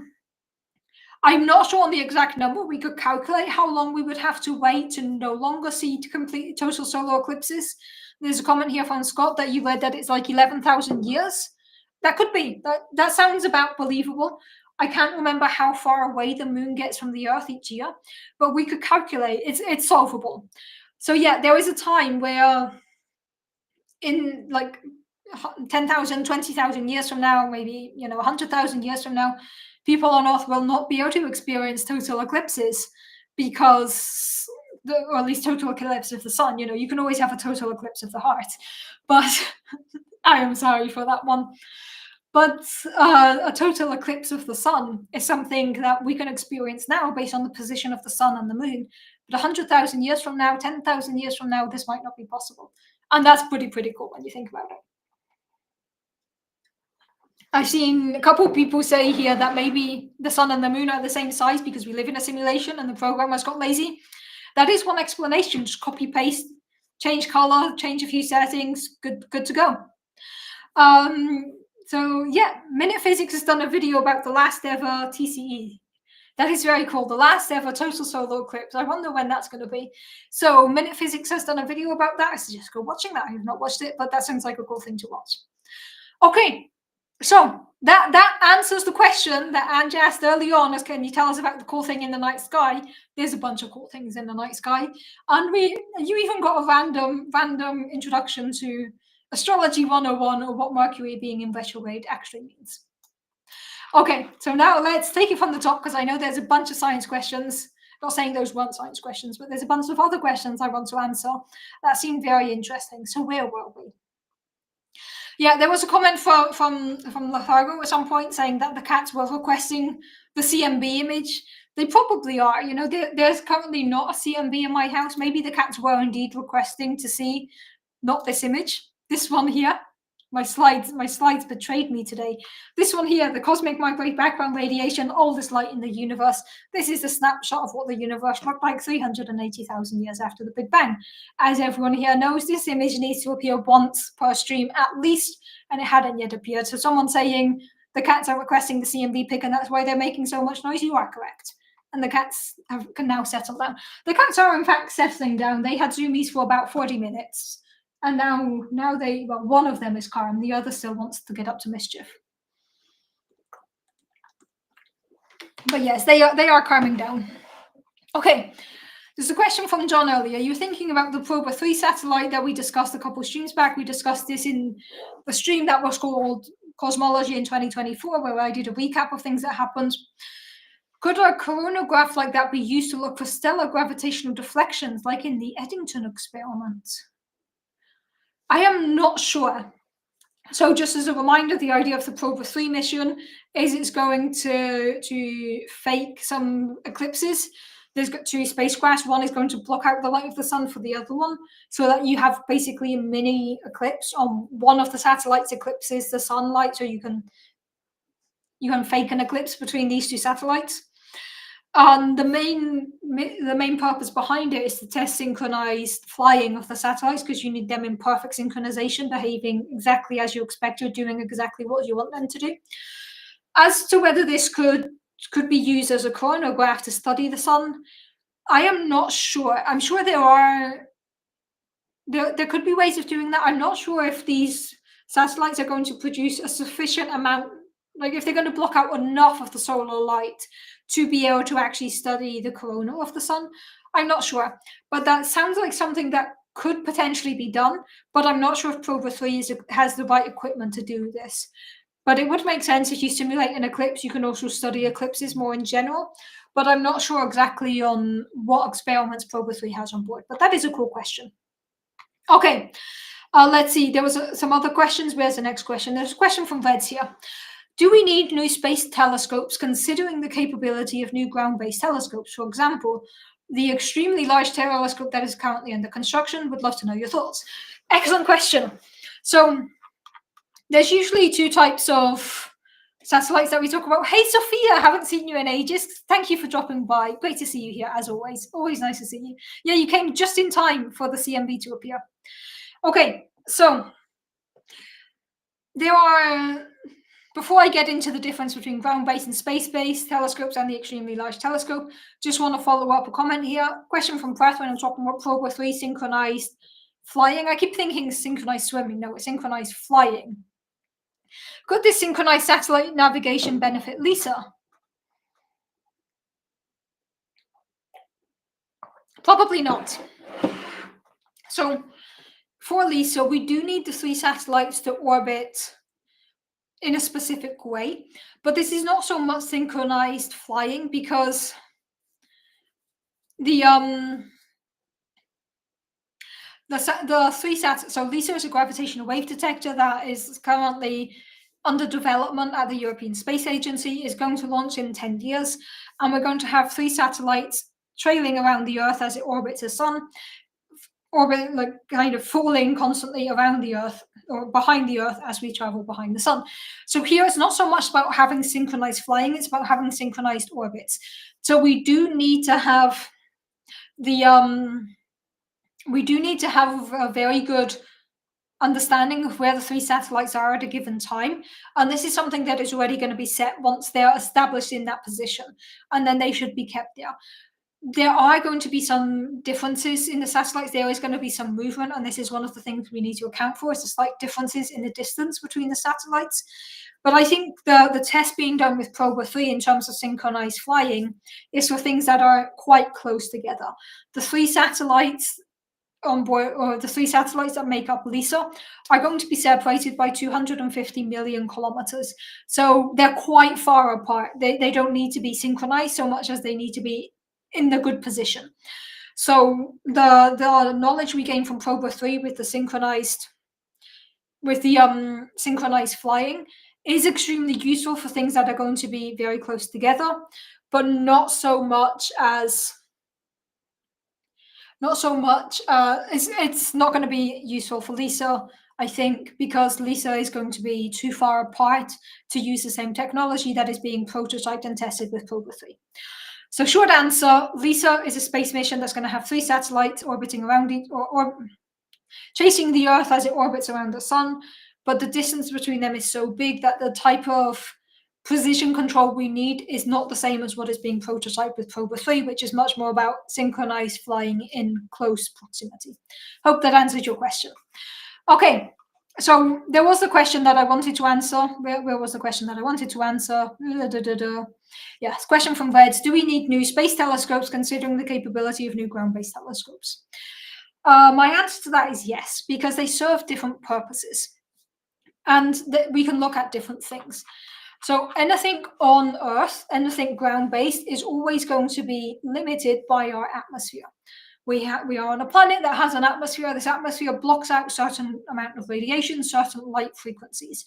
I'm not sure on the exact number. We could calculate how long we would have to wait to no longer see complete total solar eclipses. There's a comment here from Scott that you read that it's like 11,000 years. That could be. That sounds about believable. I can't remember how far away the moon gets from the Earth each year, but we could calculate. It's solvable. So yeah, there is a time where in like 10,000, 20,000 years from now, maybe 100,000 years from now, people on Earth will not be able to experience total eclipses because, or at least total eclipse of the sun. You know, you can always have a total eclipse of the heart, but I am sorry for that one. But a total eclipse of the sun is something that we can experience now based on the position of the sun and the moon. But 100,000 years from now, 10,000 years from now, this might not be possible. And that's pretty cool when you think about it. I've seen a couple of people say here that maybe the sun and the moon are the same size because we live in a simulation and the programmers got lazy. That is one explanation. Just copy paste, change color, change a few settings, good to go. So yeah, Minute Physics has done a video about the last ever TCE. That is very cool. The last ever total solar eclipse. I wonder when that's going to be. So Minute Physics has done a video about that. I suggest go watching that. I have not watched it, but that sounds like a cool thing to watch. Okay, so that answers the question that Ange asked early on, as can you tell us about the cool thing in the night sky? There's a bunch of cool things in the night sky. And you even got a random introduction to Astrology 101 or what Mercury being in retrograde actually means. Okay, so now let's take it from the top because I know there's a bunch of science questions. Not saying those weren't science questions, but there's a bunch of other questions I want to answer that seem very interesting. So where were we? Yeah, there was a comment from Lafargo at some point saying that the cats were requesting the CMB image. They probably are. You know, there's currently not a CMB in my house. Maybe the cats were indeed requesting to see not this image, this one here. My slides betrayed me today. This one here, the cosmic microwave background radiation, oldest light in the universe. This is a snapshot of what the universe looked like 380,000 years after the Big Bang. As everyone here knows, this image needs to appear once per stream at least, and it hadn't yet appeared. So someone saying the cats are requesting the CMB pic and that's why they're making so much noise, you are correct. And the cats can now settle down. The cats are in fact settling down. They had zoomies for about 40 minutes. And now one of them is calm, the other still wants to get up to mischief. But yes, they are calming down. Okay, there's a question from John earlier. You were thinking about the Proba 3 satellite that we discussed a couple of streams back. We discussed this in the stream that was called Cosmology in 2024, where I did a recap of things that happened. Could a coronagraph like that be used to look for stellar gravitational deflections, like in the Eddington experiment? I am not sure. So just as a reminder, the idea of the Proba 3 mission is it's going to fake some eclipses. There's got two spacecrafts. One is going to block out the light of the sun for the other one, so that you have basically a mini eclipse on one of the satellites eclipses the sunlight, so you can fake an eclipse between these two satellites. The main purpose behind it is to test synchronized flying of the satellites, because you need them in perfect synchronization, behaving exactly as you expect, you're doing exactly what you want them to do. As to whether this could be used as a coronagraph to study the sun, I am not sure. I'm sure there could be ways of doing that. I'm not sure if these satellites are going to produce a sufficient amount, like if they're going to block out enough of the solar light to be able to actually study the corona of the sun. I'm not sure, but that sounds like something that could potentially be done, but I'm not sure if Proba 3 has the right equipment to do this. But it would make sense if you simulate an eclipse, you can also study eclipses more in general. But I'm not sure exactly on what experiments Proba 3 has on board. But that is a cool question. Okay, let's see. There was some other questions. Where's the next question? There's a question from Reds here. Do we need new space telescopes considering the capability of new ground-based telescopes? For example, the extremely large telescope that is currently under construction. Would love to know your thoughts. Excellent question. So there's usually two types of satellites that we talk about. Hey, Sophia, haven't seen you in ages. Thank you for dropping by. Great to see you here, as always. Always nice to see you. Yeah, you came just in time for the CMB to appear. Okay, so there are, before I get into the difference between ground-based and space-based telescopes and the extremely large telescope, just want to follow up a comment here. Question from Pratt when I'm talking about Proba 3 synchronized flying. I keep thinking synchronized swimming. No, it's synchronized flying. Could this synchronized satellite navigation benefit LISA? Probably not. So for LISA, we do need the 3 satellites to orbit in a specific way, but this is not so much synchronized flying, because the 3 sats. So LISA is a gravitational wave detector that is currently under development at the European Space Agency, is going to launch in 10 years, and we're going to have 3 satellites trailing around the Earth as it orbits the sun, like kind of falling constantly around the Earth or behind the Earth as we travel behind the sun. So here it's not so much about having synchronized flying, it's about having synchronized orbits. So we do need to have a very good understanding of where the 3 satellites are at a given time. And this is something that is already going to be set once they're established in that position, and then they should be kept there. There are going to be some differences in the satellites. There is going to be some movement, and this is one of the things we need to account for, is the slight differences in the distance between the satellites. But I think the test being done with Proba 3 in terms of synchronized flying is for things that are quite close together. The 3 satellites on board, or the 3 satellites that make up LISA, are going to be separated by 250 million kilometers. So they're quite far apart. They don't need to be synchronized so much as they need to be in the good position. So the knowledge we gain from Proba 3 with the synchronized flying is extremely useful for things that are going to be very close together, but not so much. It's not going to be useful for LISA, I think, because LISA is going to be too far apart to use the same technology that is being prototyped and tested with Proba 3. So short answer, LISA is a space mission that's going to have 3 satellites orbiting around it, or chasing the Earth as it orbits around the sun, but the distance between them is so big that the type of precision control we need is not the same as what is being prototyped with Proba 3, which is much more about synchronized flying in close proximity. Hope that answered your question. Okay, so there was the question that I wanted to answer. Where was the question that I wanted to answer? Yes, question from Reds. Do we need new space telescopes considering the capability of new ground-based telescopes? My answer to that is yes, because they serve different purposes, and we can look at different things. So anything on Earth, anything ground-based, is always going to be limited by our atmosphere. We are on a planet that has an atmosphere. This atmosphere blocks out certain amount of radiation, certain light frequencies.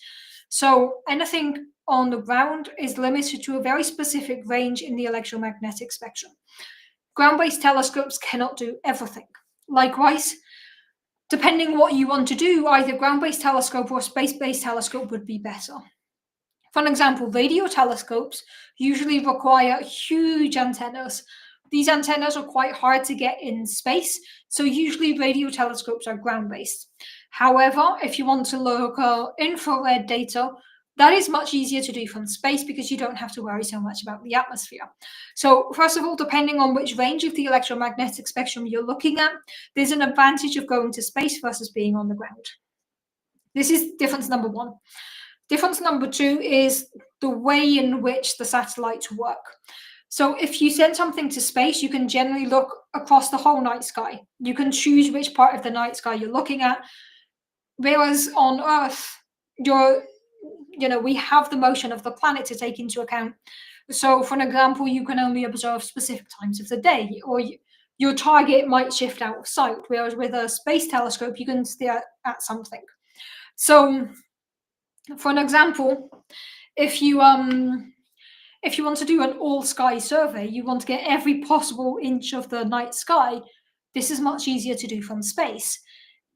So anything on the ground is limited to a very specific range in the electromagnetic spectrum. Ground-based telescopes cannot do everything. Likewise, depending what you want to do, either ground-based telescope or space-based telescope would be better. For an example, radio telescopes usually require huge antennas. These antennas are quite hard to get in space, so usually radio telescopes are ground-based. However, if you want to look at infrared data, that is much easier to do from space because you don't have to worry so much about the atmosphere. So, first of all, depending on which range of the electromagnetic spectrum you're looking at, there's an advantage of going to space versus being on the ground. This is difference number one. Difference number two is the way in which the satellites work. So if you send something to space, you can generally look across the whole night sky. You can choose which part of the night sky you're looking at. Whereas on Earth, we have the motion of the planet to take into account. So, for an example, you can only observe specific times of the day, or your target might shift out of sight. Whereas with a space telescope, you can stare at something. So, for an example, if you want to do an all sky survey, you want to get every possible inch of the night sky, this is much easier to do from space.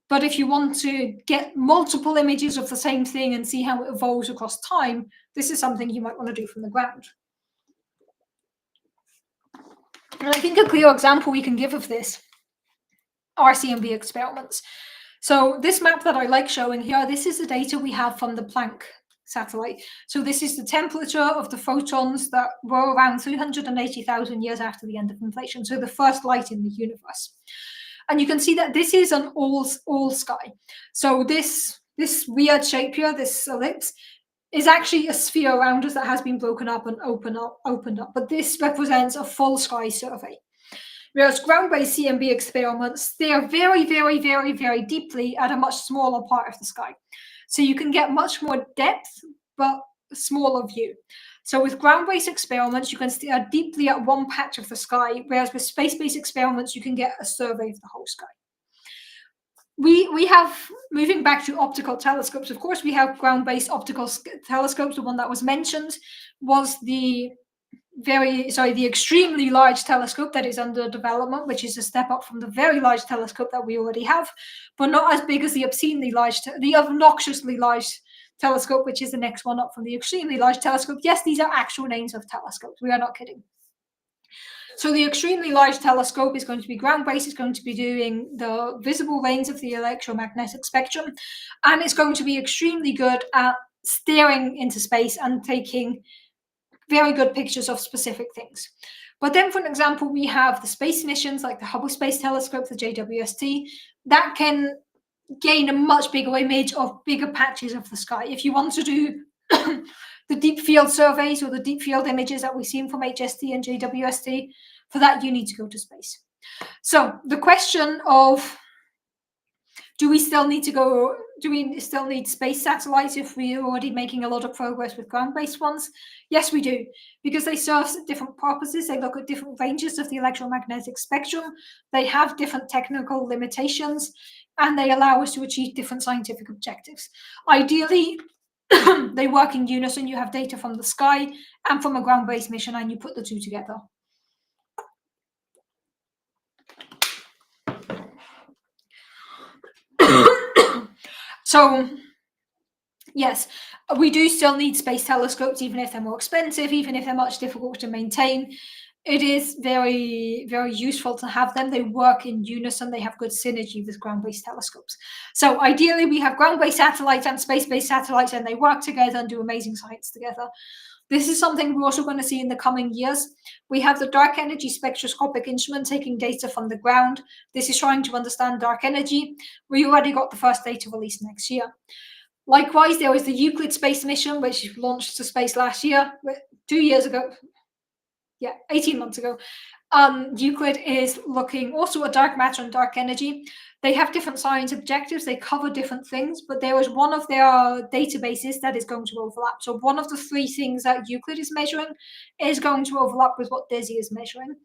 But if you want to get multiple images of the same thing and see how it evolves across time, this is something you might want to do from the ground. And I think a clear example we can give of this are CMB experiments. So this map that I like showing here, this is the data we have from the Planck satellite. So this is the temperature of the photons that were around 380,000 years after the end of inflation, so the first light in the universe. And you can see that this is an all sky. So this weird shape here, this ellipse, is actually a sphere around us that has been broken up and opened up. But this represents a full sky survey. Whereas ground-based CMB experiments, they are very, very, very, very deeply at a much smaller part of the sky. So you can get much more depth, but a smaller view. So with ground-based experiments, you can stare deeply at one patch of the sky, whereas with space-based experiments, you can get a survey of the whole sky. We have, moving back to optical telescopes, of course, we have ground-based optical telescopes. The one that was mentioned was the extremely large telescope that is under development, which is a step up from the very large telescope that we already have, but not as big as the obnoxiously large telescope, which is the next one up from the extremely large telescope. Yes, these are actual names of telescopes. We are not kidding. So the extremely large telescope is going to be ground-based. It's going to be doing the visible range of the electromagnetic spectrum, and it's going to be extremely good at staring into space and taking very good pictures of specific things. But then, for an example, we have the space missions like the Hubble Space Telescope, the JWST, that can gain a much bigger image of bigger patches of the sky. If you want to do the deep field surveys or the deep field images that we've seen from HST and JWST, for that you need to go to space. So the question of do we still need space satellites if we're already making a lot of progress with ground-based ones? Yes, we do, because they serve different purposes. They look at different ranges of the electromagnetic spectrum. They have different technical limitations, and they allow us to achieve different scientific objectives. Ideally, they work in unison. You have data from the sky and from a ground-based mission, and you put the two together. So, yes, we do still need space telescopes, even if they're more expensive, even if they're much difficult to maintain. It is very, very useful to have them. They work in unison. They have good synergy with ground-based telescopes. So ideally, we have ground-based satellites and space-based satellites, and they work together and do amazing science together. This is something we're also going to see in the coming years. We have the dark energy spectroscopic instrument taking data from the ground. This is trying to understand dark energy. We already got the first data released next year. Likewise, there was the Euclid space mission, which launched to space last year, 2 years ago. 18 months ago. Euclid is looking also at dark matter and dark energy. They have different science objectives. They cover different things, but there is one of their databases that is going to overlap. So one of the 3 things that Euclid is measuring is going to overlap with what DESI is measuring.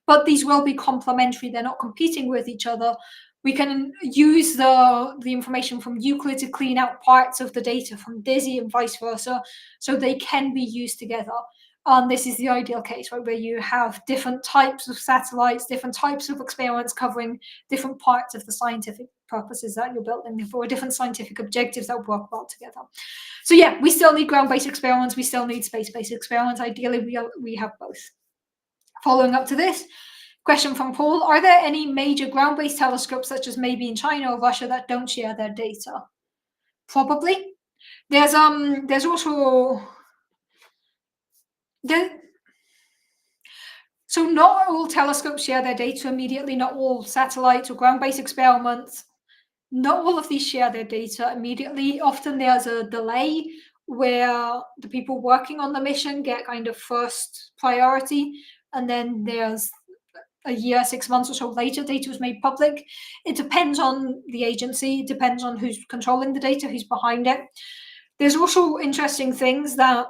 But these will be complementary. They're not competing with each other. We can use the information from Euclid to clean out parts of the data from DESI and vice versa, so they can be used together. This is the ideal case, right, where you have different types of satellites, different types of experiments covering different parts of the scientific purposes that you're building, for different scientific objectives that work well together. So yeah, we still need ground-based experiments, we still need space-based experiments. Ideally, we have both. Following up to this, question from Paul, are there any major ground-based telescopes, such as maybe in China or Russia, that don't share their data? Probably. There's also so not all telescopes share their data immediately, not all satellites or ground-based experiments, not all of these share their data immediately. Often there's a delay where the people working on the mission get kind of first priority, and then there's a year, 6 months or so later, data was made public. It depends on the agency, it depends on who's controlling the data, who's behind it. There's also interesting things that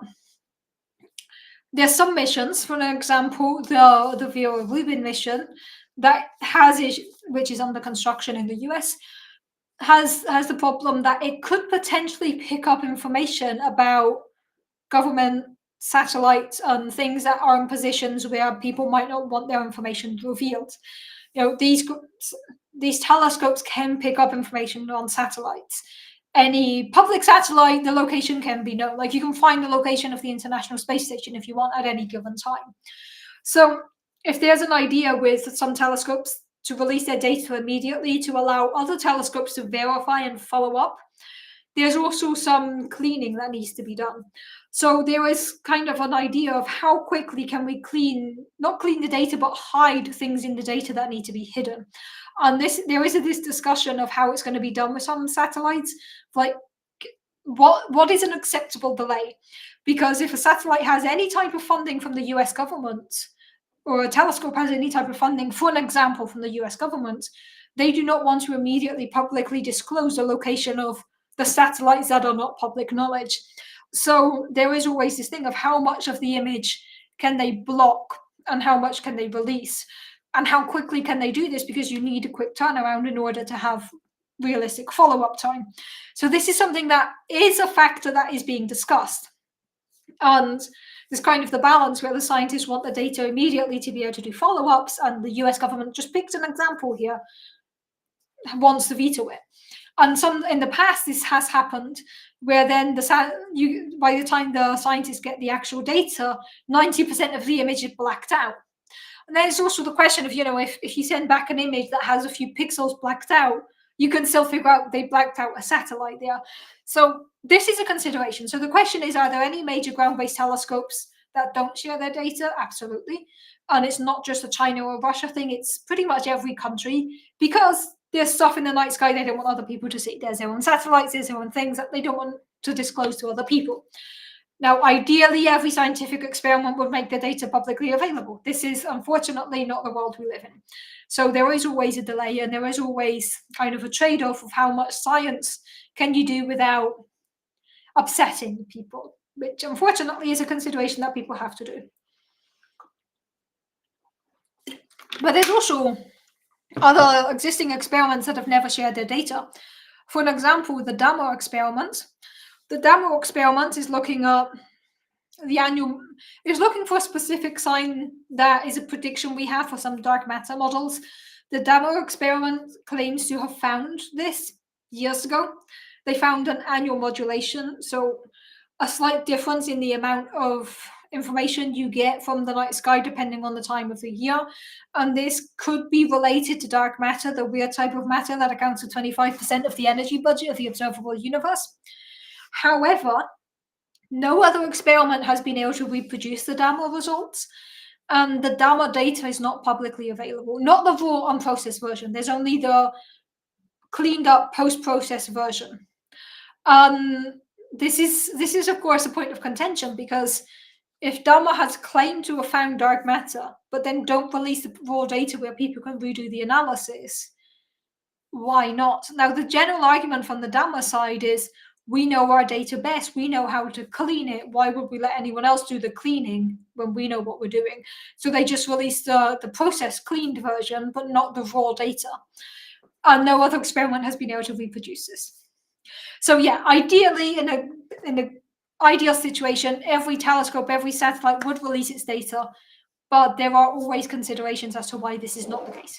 there's some missions, for an example, the Vera Rubin mission that which is under construction in the US, has the problem that it could potentially pick up information about government satellites and things that are in positions where people might not want their information revealed. These telescopes can pick up information on satellites. Any public satellite, the location can be known. Like, you can find the location of the International Space Station if you want at any given time. So if there's an idea with some telescopes to release their data immediately to allow other telescopes to verify and follow up, there's also some cleaning that needs to be done. So there is kind of an idea of how quickly can we not clean the data, but hide things in the data that need to be hidden. And there is this discussion of how it's going to be done with some satellites, like what is an acceptable delay? Because if a satellite has any type of funding from the US government, or a telescope has any type of funding, for an example, from the US government, they do not want to immediately publicly disclose the location of the satellites that are not public knowledge. So there is always this thing of how much of the image can they block and how much can they release, and how quickly can they do this, because you need a quick turnaround in order to have realistic follow-up time. So this is something that is a factor that is being discussed. And there's kind of the balance where the scientists want the data immediately to be able to do follow-ups, and the US government just picked an example here, wants to veto it. And in the past, this has happened, where then by the time the scientists get the actual data, 90% of the image is blacked out. And there's also the question of, if you send back an image that has a few pixels blacked out, you can still figure out they blacked out a satellite there. So this is a consideration. So the question is, are there any major ground-based telescopes that don't share their data? Absolutely. And it's not just a China or Russia thing, it's pretty much every country, because there's stuff in the night sky they don't want other people to see. There's their own satellites, there's their own things that they don't want to disclose to other people. Now, ideally, every scientific experiment would make the data publicly available. This is unfortunately not the world we live in. So there is always a delay, and there is always kind of a trade-off of how much science can you do without upsetting people, which unfortunately is a consideration that people have to do. But there's also other existing experiments that have never shared their data. For an example, the DAMO experiment. The DAMO experiment is looking at looking for a specific sign that is a prediction we have for some dark matter models. The DAMO experiment claims to have found this years ago. They found an annual modulation, so a slight difference in the amount of information you get from the night sky depending on the time of the year. And this could be related to dark matter, the weird type of matter that accounts for 25% of the energy budget of the observable universe. However, no other experiment has been able to reproduce the DAMO results, and the DAMO data is not publicly available. Not the raw unprocessed version. There's only the cleaned up post-process version. This is of course a point of contention, because if DAMO has claimed to have found dark matter, but then don't release the raw data where people can redo the analysis, why not? Now, the general argument from the DAMO side is, we know our data best, we know how to clean it, why would we let anyone else do the cleaning when we know what we're doing? So they just released the process cleaned version, but not the raw data. And no other experiment has been able to reproduce this. So yeah, ideally, in an ideal situation, every telescope, every satellite would release its data, but there are always considerations as to why this is not the case.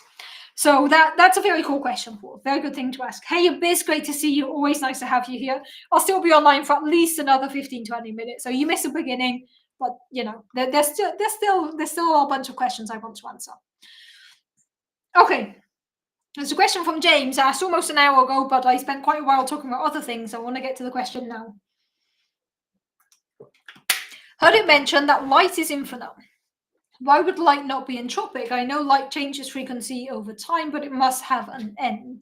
So that's a very cool question, Paul. Very good thing to ask. Hey, Abyss, great to see you. Always nice to have you here. I'll still be online for at least another 15, 20 minutes. So you missed the beginning, but you know, there's still a bunch of questions I want to answer. Okay. There's a question from James, asked almost an hour ago, but I spent quite a while talking about other things. I want to get to the question now. Heard it mentioned that light is infinite. Why would light not be entropic? I know light changes frequency over time, but it must have an end.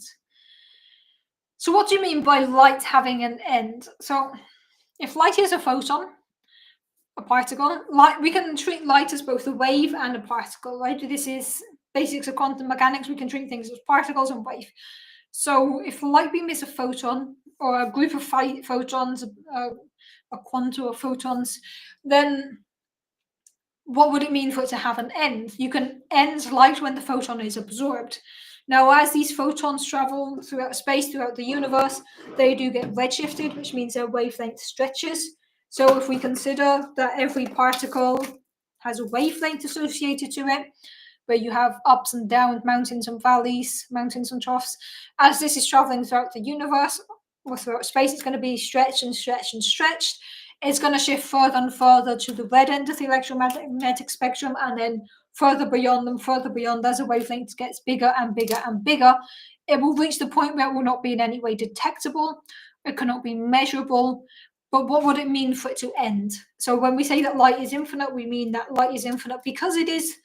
So what do you mean by light having an end? So if light is a photon, a particle, light, we can treat light as both a wave and a particle, right? This is basics of quantum mechanics. We can treat things as particles and wave. So if a light beam is a photon or a group of photons, a quantum of photons, then what would it mean for it to have an end? You can end light when the photon is absorbed. Now, as these photons travel throughout space, throughout the universe, they do get redshifted, which means their wavelength stretches. So if we consider that every particle has a wavelength associated to it, where you have ups and downs, mountains and valleys, mountains and troughs, as this is traveling throughout the universe or throughout space, it's going to be stretched and stretched and stretched. It's going to shift further and further to the red end of the electromagnetic spectrum, and then further beyond as the wavelength gets bigger and bigger and bigger, it will reach the point where it will not be in any way detectable, it cannot be measurable. But what would it mean for it to end? So when we say that light is infinite, we mean that light is infinite because it is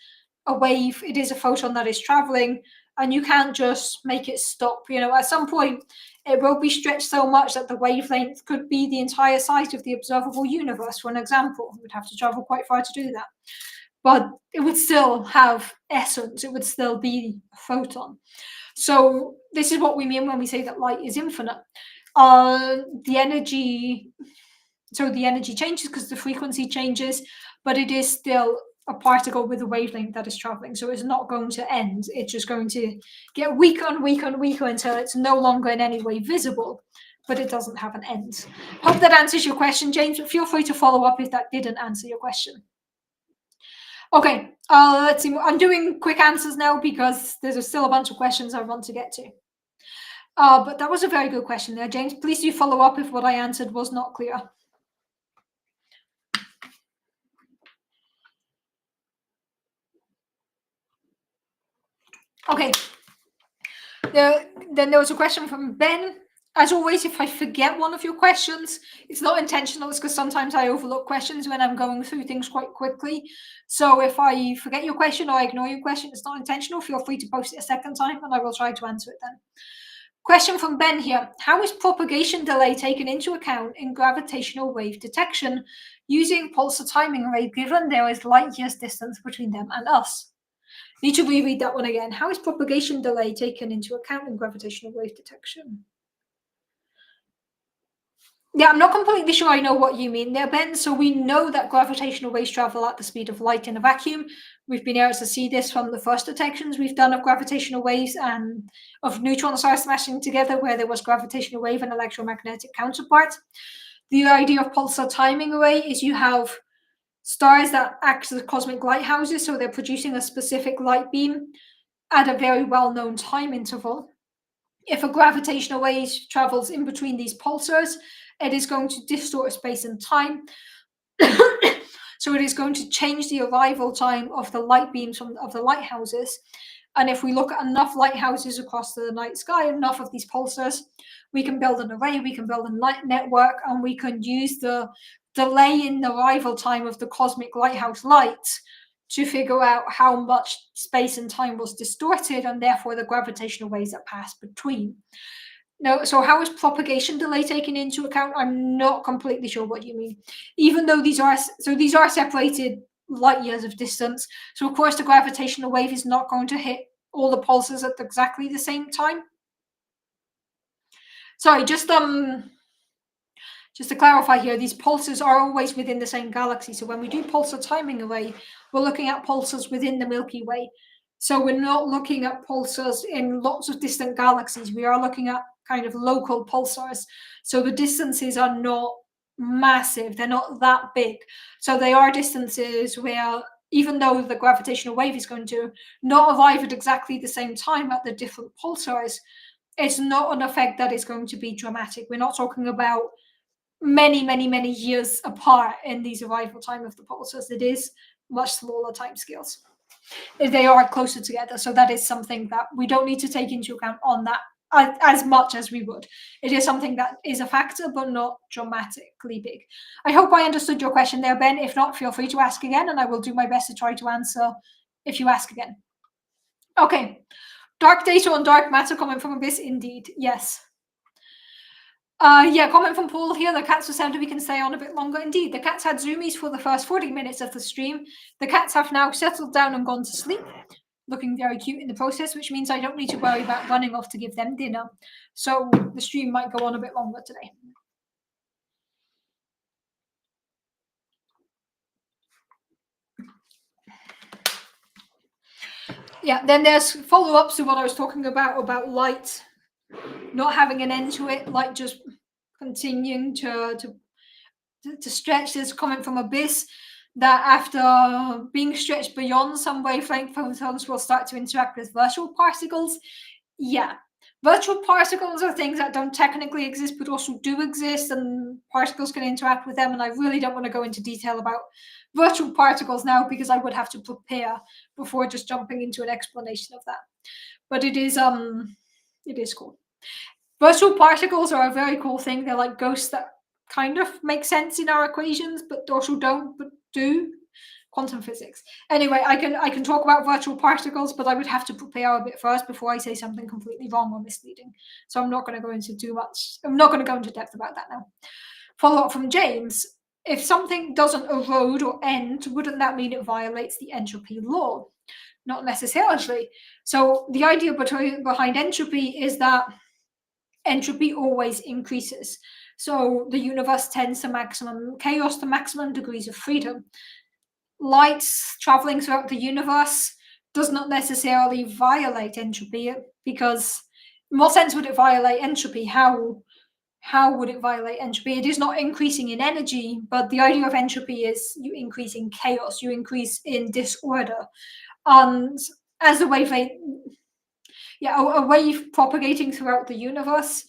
a wave, it is a photon that is traveling, and you can't just make it stop. You know, at some point, it will be stretched so much that the wavelength could be the entire size of the observable universe, for an example. It would have to travel quite far to do that. But it would still have essence, it would still be a photon. So this is what we mean when we say that light is infinite. The energy changes because the frequency changes, but it is still a particle with a wavelength that is traveling. So it's not going to end. It's just going to get weaker and weaker and weaker until it's no longer in any way visible, but it doesn't have an end. Hope that answers your question, James, but feel free to follow up if that didn't answer your question. Okay, let's see. I'm doing quick answers now because there's still a bunch of questions I want to get to. But that was a very good question there, James. Please do follow up if what I answered was not clear. Okay. Then there was a question from Ben. As always, if I forget one of your questions, it's not intentional. It's because sometimes I overlook questions when I'm going through things quite quickly. So if I forget your question or I ignore your question, it's not intentional. Feel free to post it a second time and I will try to answer it then. Question from Ben here. How is propagation delay taken into account in gravitational wave detection using pulsar timing array given there is light years distance between them and us? Need to reread that one again. How is propagation delay taken into account in gravitational wave detection? Yeah, I'm not completely sure I know what you mean there, Ben. So we know that gravitational waves travel at the speed of light in a vacuum. We've been able to see this from the first detections we've done of gravitational waves and of neutron stars smashing together, where there was gravitational wave and electromagnetic counterpart. The idea of pulsar timing array is you have stars that act as cosmic lighthouses, so they're producing a specific light beam at a very well-known time interval. If a gravitational wave travels in between these pulsars, it is going to distort space and time. So it is going to change the arrival time of the light beams of the lighthouses. And if we look at enough lighthouses across the night sky, enough of these pulsars, we can build an array, we can build a light network, and we can use the delay in the arrival time of the cosmic lighthouse light to figure out how much space and time was distorted and therefore the gravitational waves that pass between. No, so how is propagation delay taken into account? I'm not completely sure what you mean. Even though these are separated light years of distance, so of course the gravitational wave is not going to hit all the pulses at exactly the same time. Sorry, just to clarify here, these pulses are always within the same galaxy. So when we do pulsar timing array, we're looking at pulsars within the Milky Way. So we're not looking at pulsars in lots of distant galaxies. We are looking at kind of local pulsars. So the distances are not massive. They're not that big. So they are distances where even though the gravitational wave is going to not arrive at exactly the same time at the different pulsars, it's not an effect that is going to be dramatic. We're not talking about many years apart in these arrival time of the pulsars. It is much smaller timescales. They are closer together, so that is something that we don't need to take into account on that as much as we would. It is something that is a factor, but not dramatically big. I hope I understood your question there, Ben. If not, feel free to ask again, and I will do my best to try to answer if you ask again. Okay. Dark data on dark matter coming from Abyss, indeed. Yes. Yeah, comment from Paul here. The cats were said we can stay on a bit longer. Indeed, the cats had zoomies for the first 40 minutes of the stream. The cats have now settled down and gone to sleep, looking very cute in the process, which means I don't need to worry about running off to give them dinner. So the stream might go on a bit longer today. Yeah, then there's follow-ups to what I was talking about light not having an end to it, light just continuing to stretch. There's a comment from Abyss that after being stretched beyond some wavelength, photons will start to interact with virtual particles. Yeah, virtual particles are things that don't technically exist but also do exist, and particles can interact with them, and I really don't want to go into detail about virtual particles now because I would have to prepare before just jumping into an explanation of that. But it is cool. Virtual particles are a very cool thing. They're like ghosts that kind of make sense in our equations, but also don't, but do. Quantum physics. Anyway, I can talk about virtual particles, but I would have to prepare a bit first before I say something completely wrong or misleading. So I'm not going to go into too much. I'm not going to go into depth about that now. Follow up from James. If something doesn't erode or end, wouldn't that mean it violates the entropy law? Not necessarily. So the idea behind entropy is that entropy always increases. So the universe tends to maximum chaos to maximum degrees of freedom. Light traveling throughout the universe does not necessarily violate entropy, because in what sense would it violate entropy? How would it violate entropy? It is not increasing in energy, but the idea of entropy is you increase in chaos, you increase in disorder. And as a wave propagating throughout the universe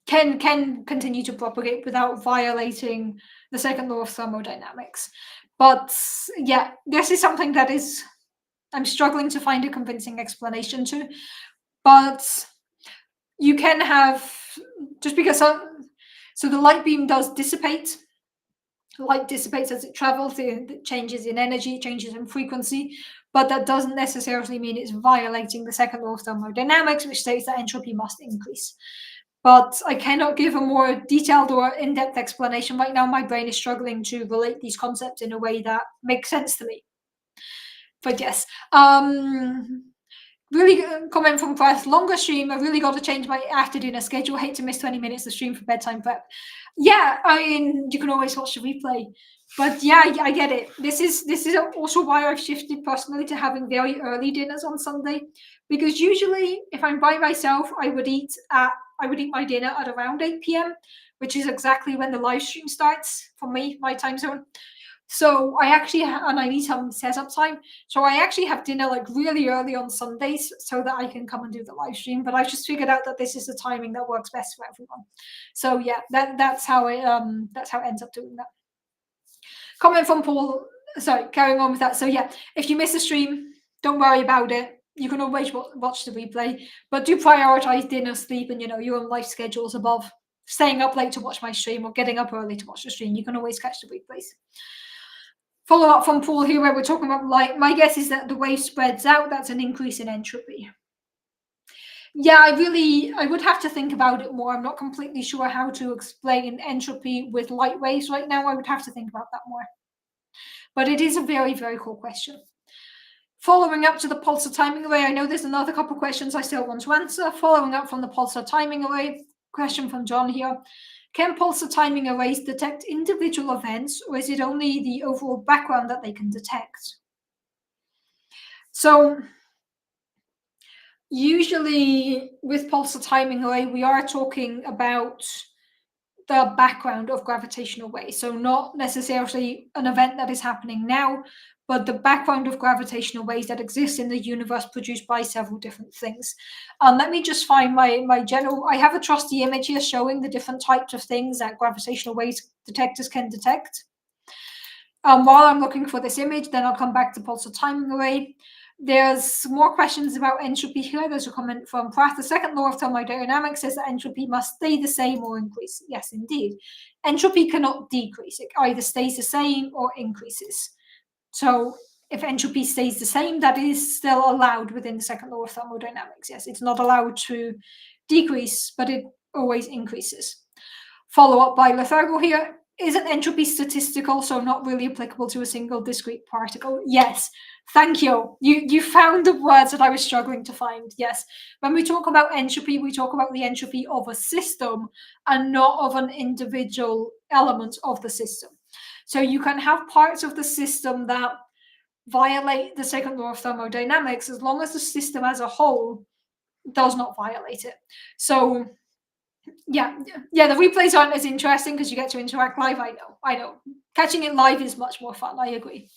can continue to propagate without violating the second law of thermodynamics. But yeah, this is something that I'm struggling to find a convincing explanation to. But you can have, just because so the light beam does dissipate. Light dissipates as it travels, it changes in energy, changes in frequency, but that doesn't necessarily mean it's violating the second law of thermodynamics, which states that entropy must increase. But I cannot give a more detailed or in-depth explanation right now. My brain is struggling to relate these concepts in a way that makes sense to me. But yes, really comment from Press. Longer stream. I really got to change my after dinner schedule. Hate to miss 20 minutes of stream for bedtime prep. Yeah, I mean, you can always watch the replay. But yeah, I get it. This is also why I've shifted personally to having very early dinners on Sunday, because usually if I'm by myself, I would eat my dinner at around 8 p.m., which is exactly when the live stream starts for me, my time zone. So I actually and I need some setup time. So I actually have dinner like really early on Sundays so that I can come and do the live stream. But I've just figured out that this is the timing that works best for everyone. So yeah, that's how it ends up doing that. Comment from Paul. Sorry, carrying on with that. So yeah, if you miss a stream, don't worry about it. You can always watch the replay, but do prioritize dinner, sleep, and your own life schedules above staying up late to watch my stream or getting up early to watch the stream. You can always catch the replays. Follow up from Paul here, where we're talking about light. My guess is that the wave spreads out. That's an increase in entropy. Yeah, I would have to think about it more. I'm not completely sure how to explain entropy with light waves right now. I would have to think about that more. But it is a very, very cool question. Following up to the pulsar timing array, I know there's another couple of questions I still want to answer. Following up from the pulsar timing array, question from John here. Can pulsar timing arrays detect individual events, or is it only the overall background that they can detect? So usually with pulsar timing array, we are talking about the background of gravitational waves. So not necessarily an event that is happening now, but the background of gravitational waves that exist in the universe produced by several different things. Let me just find my general, I have a trusty image here showing the different types of things that gravitational waves detectors can detect. While I'm looking for this image, then I'll come back to pulsar timing array. There's more questions about entropy here. There's a comment from Pratt. The second law of thermodynamics says that entropy must stay the same or increase. Yes, indeed. Entropy cannot decrease. It either stays the same or increases. So if entropy stays the same, that is still allowed within the second law of thermodynamics. Yes, it's not allowed to decrease, but it always increases. Follow up by Lothargo here. Isn't entropy statistical, so not really applicable to a single discrete particle? Yes, thank you. You found the words that I was struggling to find. Yes, when we talk about entropy, we talk about the entropy of a system and not of an individual element of the system. So you can have parts of the system that violate the second law of thermodynamics as long as the system as a whole does not violate it. So yeah, the replays aren't as interesting because you get to interact live. I know. Catching it live is much more fun. I agree.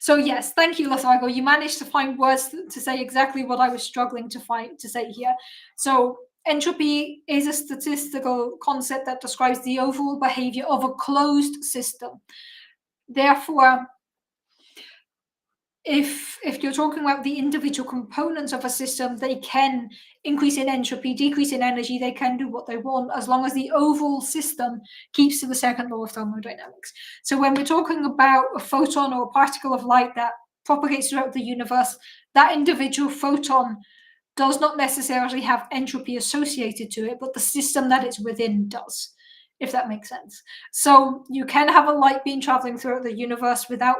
So yes, thank you, Lothargo. You managed to find words to say exactly what I was struggling to say here. So entropy is a statistical concept that describes the overall behavior of a closed system. Therefore, if you're talking about the individual components of a system, they can increase in entropy, decrease in energy, they can do what they want as long as the overall system keeps to the second law of thermodynamics. So when we're talking about a photon or a particle of light that propagates throughout the universe, that individual photon does not necessarily have entropy associated to it, but the system that it's within does, if that makes sense. So you can have a light beam traveling throughout the universe without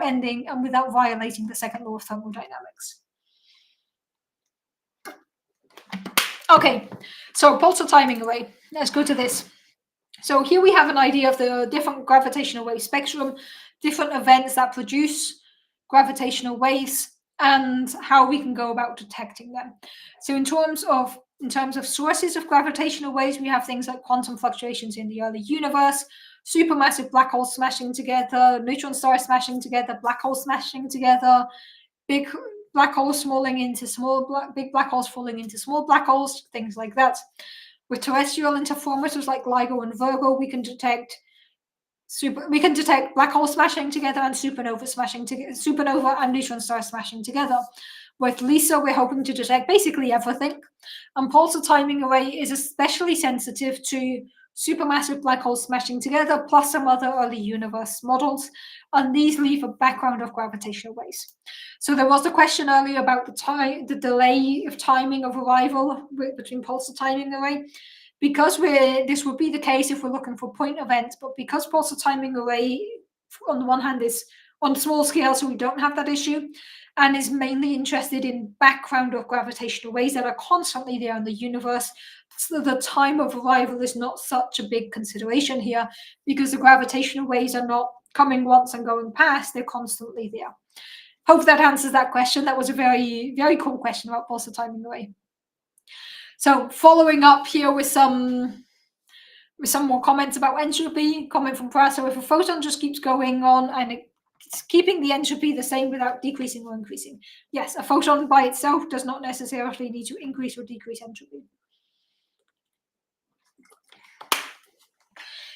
ending and without violating the second law of thermodynamics. Okay, so pulsar timing array. Let's go to this. So here we have an idea of the different gravitational wave spectrum, different events that produce gravitational waves, and how we can go about detecting them. So in terms of sources of gravitational waves, we have things like quantum fluctuations in the early universe, supermassive black holes smashing together, neutron stars smashing together, black holes smashing together, big black holes falling into big black holes falling into small black holes, things like that. With terrestrial interferometers like LIGO and Virgo, we can detect black holes smashing together and supernova and neutron stars smashing together. With LISA, we're hoping to detect basically everything. And pulsar timing array is especially sensitive to supermassive black holes smashing together, plus some other early universe models. And these leave a background of gravitational waves. So there was a question earlier about the delay of timing of arrival between pulsar timing array. Because this would be the case if we're looking for point events, but because pulsar timing array, on the one hand, is on small scale, so we don't have that issue, and is mainly interested in background of gravitational waves that are constantly there in the universe. So the time of arrival is not such a big consideration here because the gravitational waves are not coming once and going past, they're constantly there. Hope that answers that question. That was a very, very cool question about pulsar timing array. So following up here with some more comments about entropy, comment from Pratt. So if a photon just keeps going on and it's keeping the entropy the same without decreasing or increasing. Yes, a photon by itself does not necessarily need to increase or decrease entropy.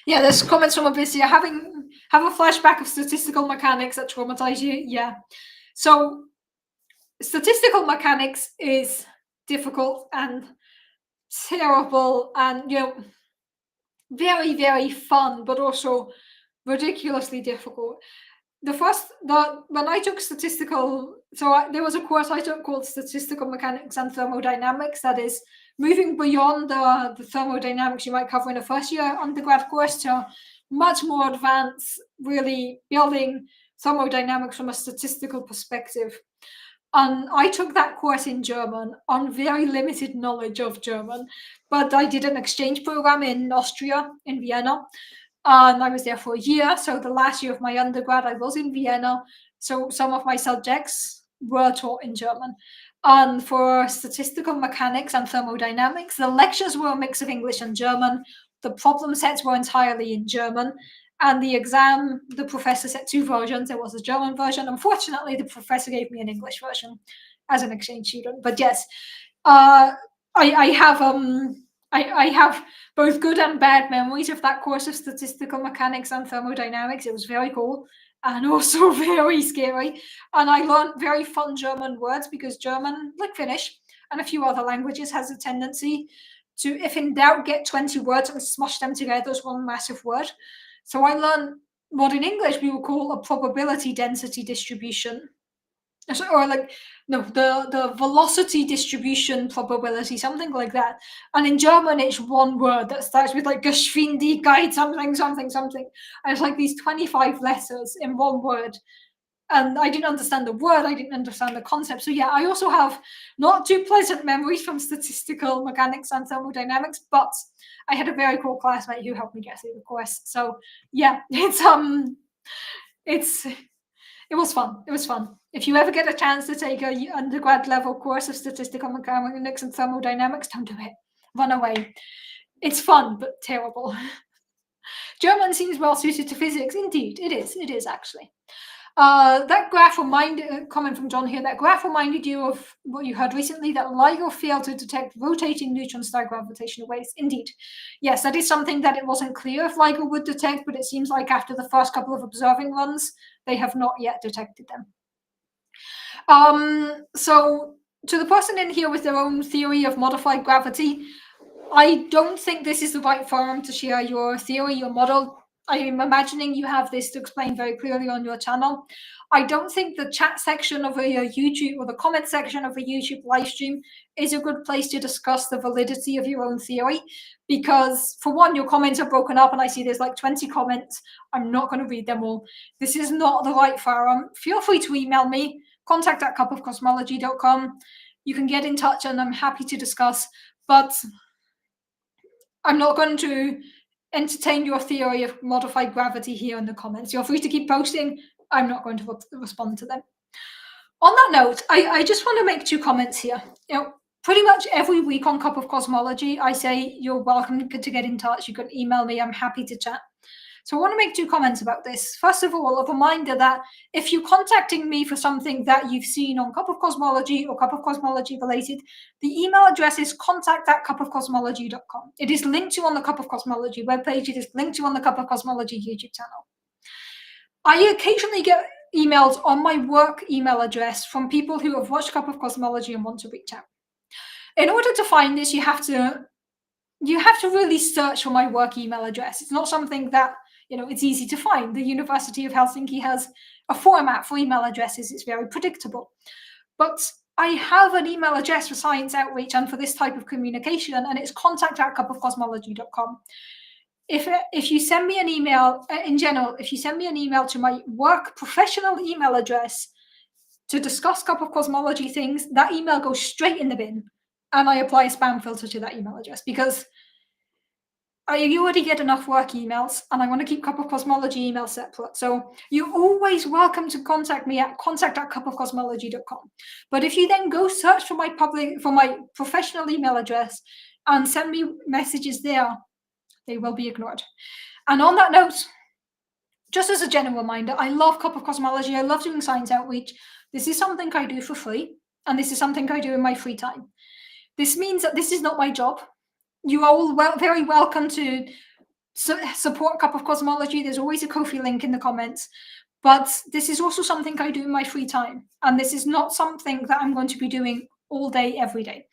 Yeah, there's comments from Abyssia. Have a flashback of statistical mechanics that traumatize you. Yeah. So statistical mechanics is difficult and terrible and very, very fun, but also ridiculously difficult. When I took statistical, there was a course I took called Statistical Mechanics and Thermodynamics, that is moving beyond the thermodynamics you might cover in a first year undergrad course to much more advanced, really building thermodynamics from a statistical perspective. And I took that course in German on very limited knowledge of German, but I did an exchange program in Austria, in Vienna, and I was there for a year. So the last year of my undergrad, I was in Vienna. So some of my subjects were taught in German. And for statistical mechanics and thermodynamics, the lectures were a mix of English and German, the problem sets were entirely in German. And the exam, the professor set 2 versions. There was a German version. Unfortunately, the professor gave me an English version as an exchange student. But yes, uh, I have I have both good and bad memories of that course of statistical mechanics and thermodynamics. It was very cool and also very scary. And I learned very fun German words because German, like Finnish and a few other languages, has a tendency to, if in doubt, get 20 words and smush them together as one massive word. So I learned what in English we would call a probability density distribution. Or like, no, the velocity distribution probability, something like that. And in German, it's one word that starts with like Geschwindigkeit, something, something, something. And it's like these 25 letters in one word. And I didn't understand the word, I didn't understand the concept. So yeah, I also have not too pleasant memories from statistical mechanics and thermodynamics, but I had a very cool classmate who helped me get through the course. So yeah, it's it was fun. It was fun. If you ever get a chance to take a undergrad level course of statistical mechanics and thermodynamics, don't do it. Run away. It's fun, but terrible. German seems well suited to physics. Indeed, it is. It is actually. That graph reminded, comment from John here, that graph reminded you of what you heard recently, that LIGO failed to detect rotating neutron star gravitational waves. Indeed. Yes, that is something that it wasn't clear if LIGO would detect, but it seems like after the first couple of observing runs, they have not yet detected them. So to the person in here with their own theory of modified gravity, I don't think this is the right forum to share your theory, your model. I am imagining you have this to explain very clearly on your channel. I don't think the chat section of a YouTube or the comment section of a YouTube live stream is a good place to discuss the validity of your own theory, because for one, your comments are broken up and I see there's like 20 comments. I'm not going to read them all. This is not the right forum. Feel free to email me, contact@cupofcosmology.com. You can get in touch and I'm happy to discuss, but I'm not going to entertain your theory of modified gravity here in the comments. You're free to keep posting. I'm not going to respond to them. On that note, I just want to make 2 comments here. Pretty much every week on Cup of Cosmology, I say you're welcome to get in touch. You can email me. I'm happy to chat. So I want to make 2 comments about this. First of all, a reminder that if you're contacting me for something that you've seen on Cup of Cosmology or Cup of Cosmology related, the email address is contact@cupofcosmology.com. It is linked to on the Cup of Cosmology webpage. It is linked to on the Cup of Cosmology YouTube channel. I occasionally get emails on my work email address from people who have watched Cup of Cosmology and want to reach out. In order to find this, you have to really search for my work email address. It's not something that it's easy to find. The University of Helsinki has a format for email addresses. It's very predictable. But I have an email address for science outreach and for this type of communication, and it's contact@cupofcosmology.com. If you send me an email, in general, if you send me an email to my work professional email address to discuss Cup of Cosmology things, that email goes straight in the bin, and I apply a spam filter to that email address because I already get enough work emails and I want to keep Cup of Cosmology emails separate. So you're always welcome to contact me at contact@cupofcosmology.com. But if you then go search for my professional email address and send me messages there, they will be ignored. And on that note, just as a general reminder, I love Cup of Cosmology. I love doing science outreach. This is something I do for free, and this is something I do in my free time. This means that this is not my job. You are all very welcome to support Cup of Cosmology. There's always a Ko-fi link in the comments. But this is also something I do in my free time. And this is not something that I'm going to be doing all day, every day.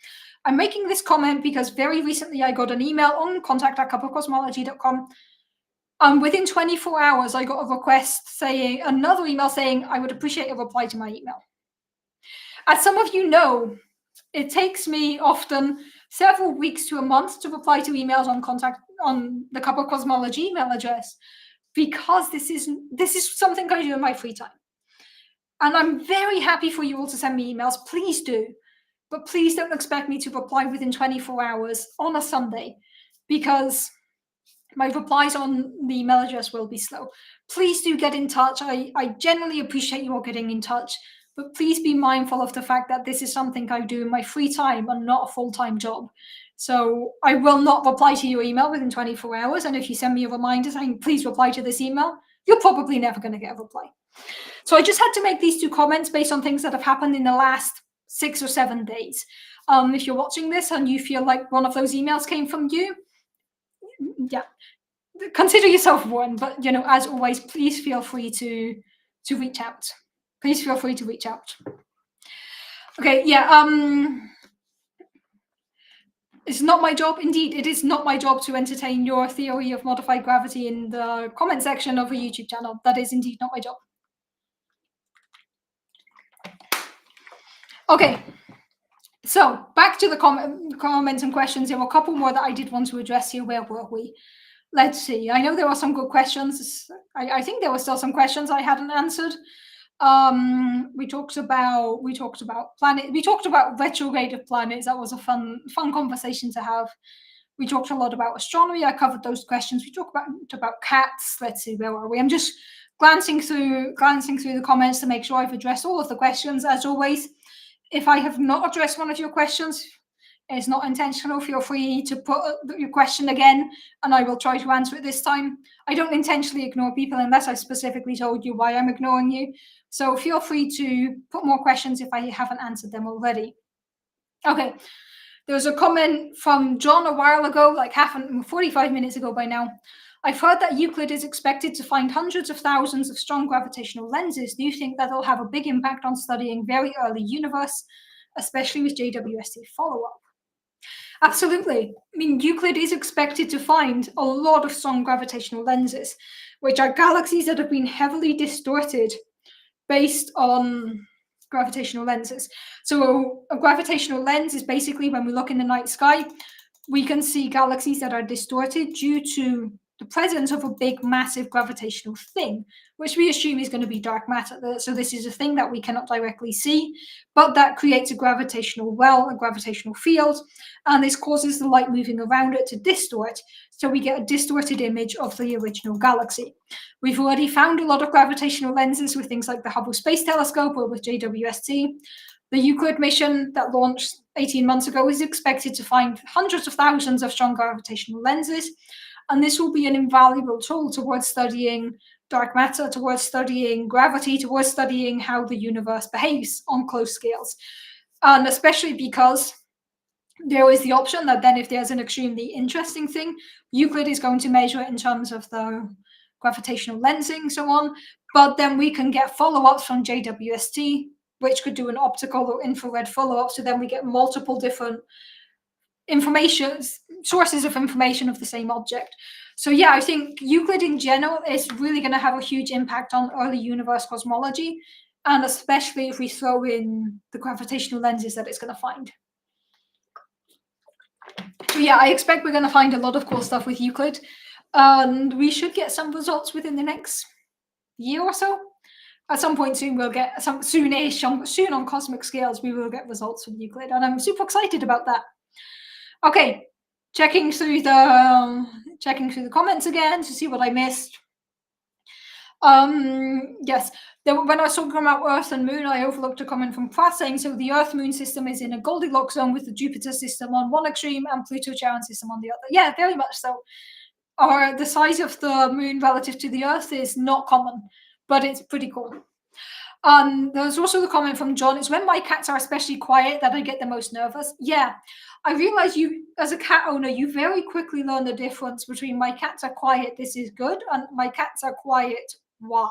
I'm making this comment because very recently I got an email on contact@cupofcosmology.com. Within 24 hours, I got a request another email saying, I would appreciate a reply to my email. As some of you know, it takes me often several weeks to a month to reply to emails on the Cup of Cosmology email address, because this is something I do in my free time. And I'm very happy for you all to send me emails. Please do. But please don't expect me to reply within 24 hours on a Sunday, because my replies on the email address will be slow. Please do get in touch. I generally appreciate you all getting in touch, but please be mindful of the fact that this is something I do in my free time and not a full-time job. So I will not reply to your email within 24 hours. And if you send me a reminder saying, please reply to this email, you're probably never going to get a reply. So I just had to make these 2 comments based on things that have happened in the last 6 or 7 days. If you're watching this and you feel like one of those emails came from you, yeah, consider yourself one. But, as always, please feel free to reach out. Please feel free to reach out. Okay, yeah, it's not my job. Indeed, it is not my job to entertain your theory of modified gravity in the comment section of a YouTube channel. That is indeed not my job. Okay, so back to the comments and questions. There were a couple more that I did want to address here. Where were we? Let's see. I know there were some good questions. I think there were still some questions I hadn't answered. We talked about planet. We talked about retrograde planets. That was a fun conversation to have. We talked a lot about astronomy. I covered those questions. We talked about cats. Let's see, where are we? I'm just glancing through the comments to make sure I've addressed all of the questions. As always, if I have not addressed one of your questions, it's not intentional. Feel free to put your question again, and I will try to answer it this time. I don't intentionally ignore people unless I specifically told you why I'm ignoring you. So feel free to put more questions if I haven't answered them already. Okay. There was a comment from John a while ago, like 45 minutes ago by now. I've heard that Euclid is expected to find hundreds of thousands of strong gravitational lenses. Do you think that'll have a big impact on studying very early universe, especially with JWST follow-up? Absolutely. I mean, Euclid is expected to find a lot of strong gravitational lenses, which are galaxies that have been heavily distorted based on gravitational lenses. So a gravitational lens is basically when we look in the night sky, we can see galaxies that are distorted due to the presence of a big, massive gravitational thing, which we assume is going to be dark matter. So this is a thing that we cannot directly see, but that creates a gravitational well, a gravitational field, and this causes the light moving around it to distort. So we get a distorted image of the original galaxy. We've already found a lot of gravitational lenses with things like the Hubble Space Telescope or with JWST. The Euclid mission that launched 18 months ago is expected to find hundreds of thousands of strong gravitational lenses, and this will be an invaluable tool towards studying dark matter, towards studying gravity, towards studying how the universe behaves on close scales. And especially because there is the option that then if there's an extremely interesting thing, Euclid is going to measure it in terms of the gravitational lensing, so on. But then we can get follow-ups from JWST, which could do an optical or infrared follow-up. So then we get multiple different sources of information of the same object. So yeah, I think Euclid in general is really going to have a huge impact on early universe cosmology, and especially if we throw in the gravitational lenses that it's going to find. So yeah, I expect we're going to find a lot of cool stuff with Euclid, and we should get some results within the next year or so. At some point soon, we'll get soon on cosmic scales, we will get results from Euclid, and I'm super excited about that. Okay, checking through the comments again to see what I missed. Yes, when I was talking about Earth and Moon, I overlooked a comment from Pratt saying, so the Earth-Moon system is in a Goldilocks zone with the Jupiter system on one extreme and Pluto-Charon system on the other. Yeah, very much so. The size of the Moon relative to the Earth is not common, but it's pretty cool. There's also the comment from John, it's when my cats are especially quiet that I get the most nervous. Yeah, I realize you, as a cat owner, you very quickly learn the difference between my cats are quiet, this is good, and my cats are quiet, why?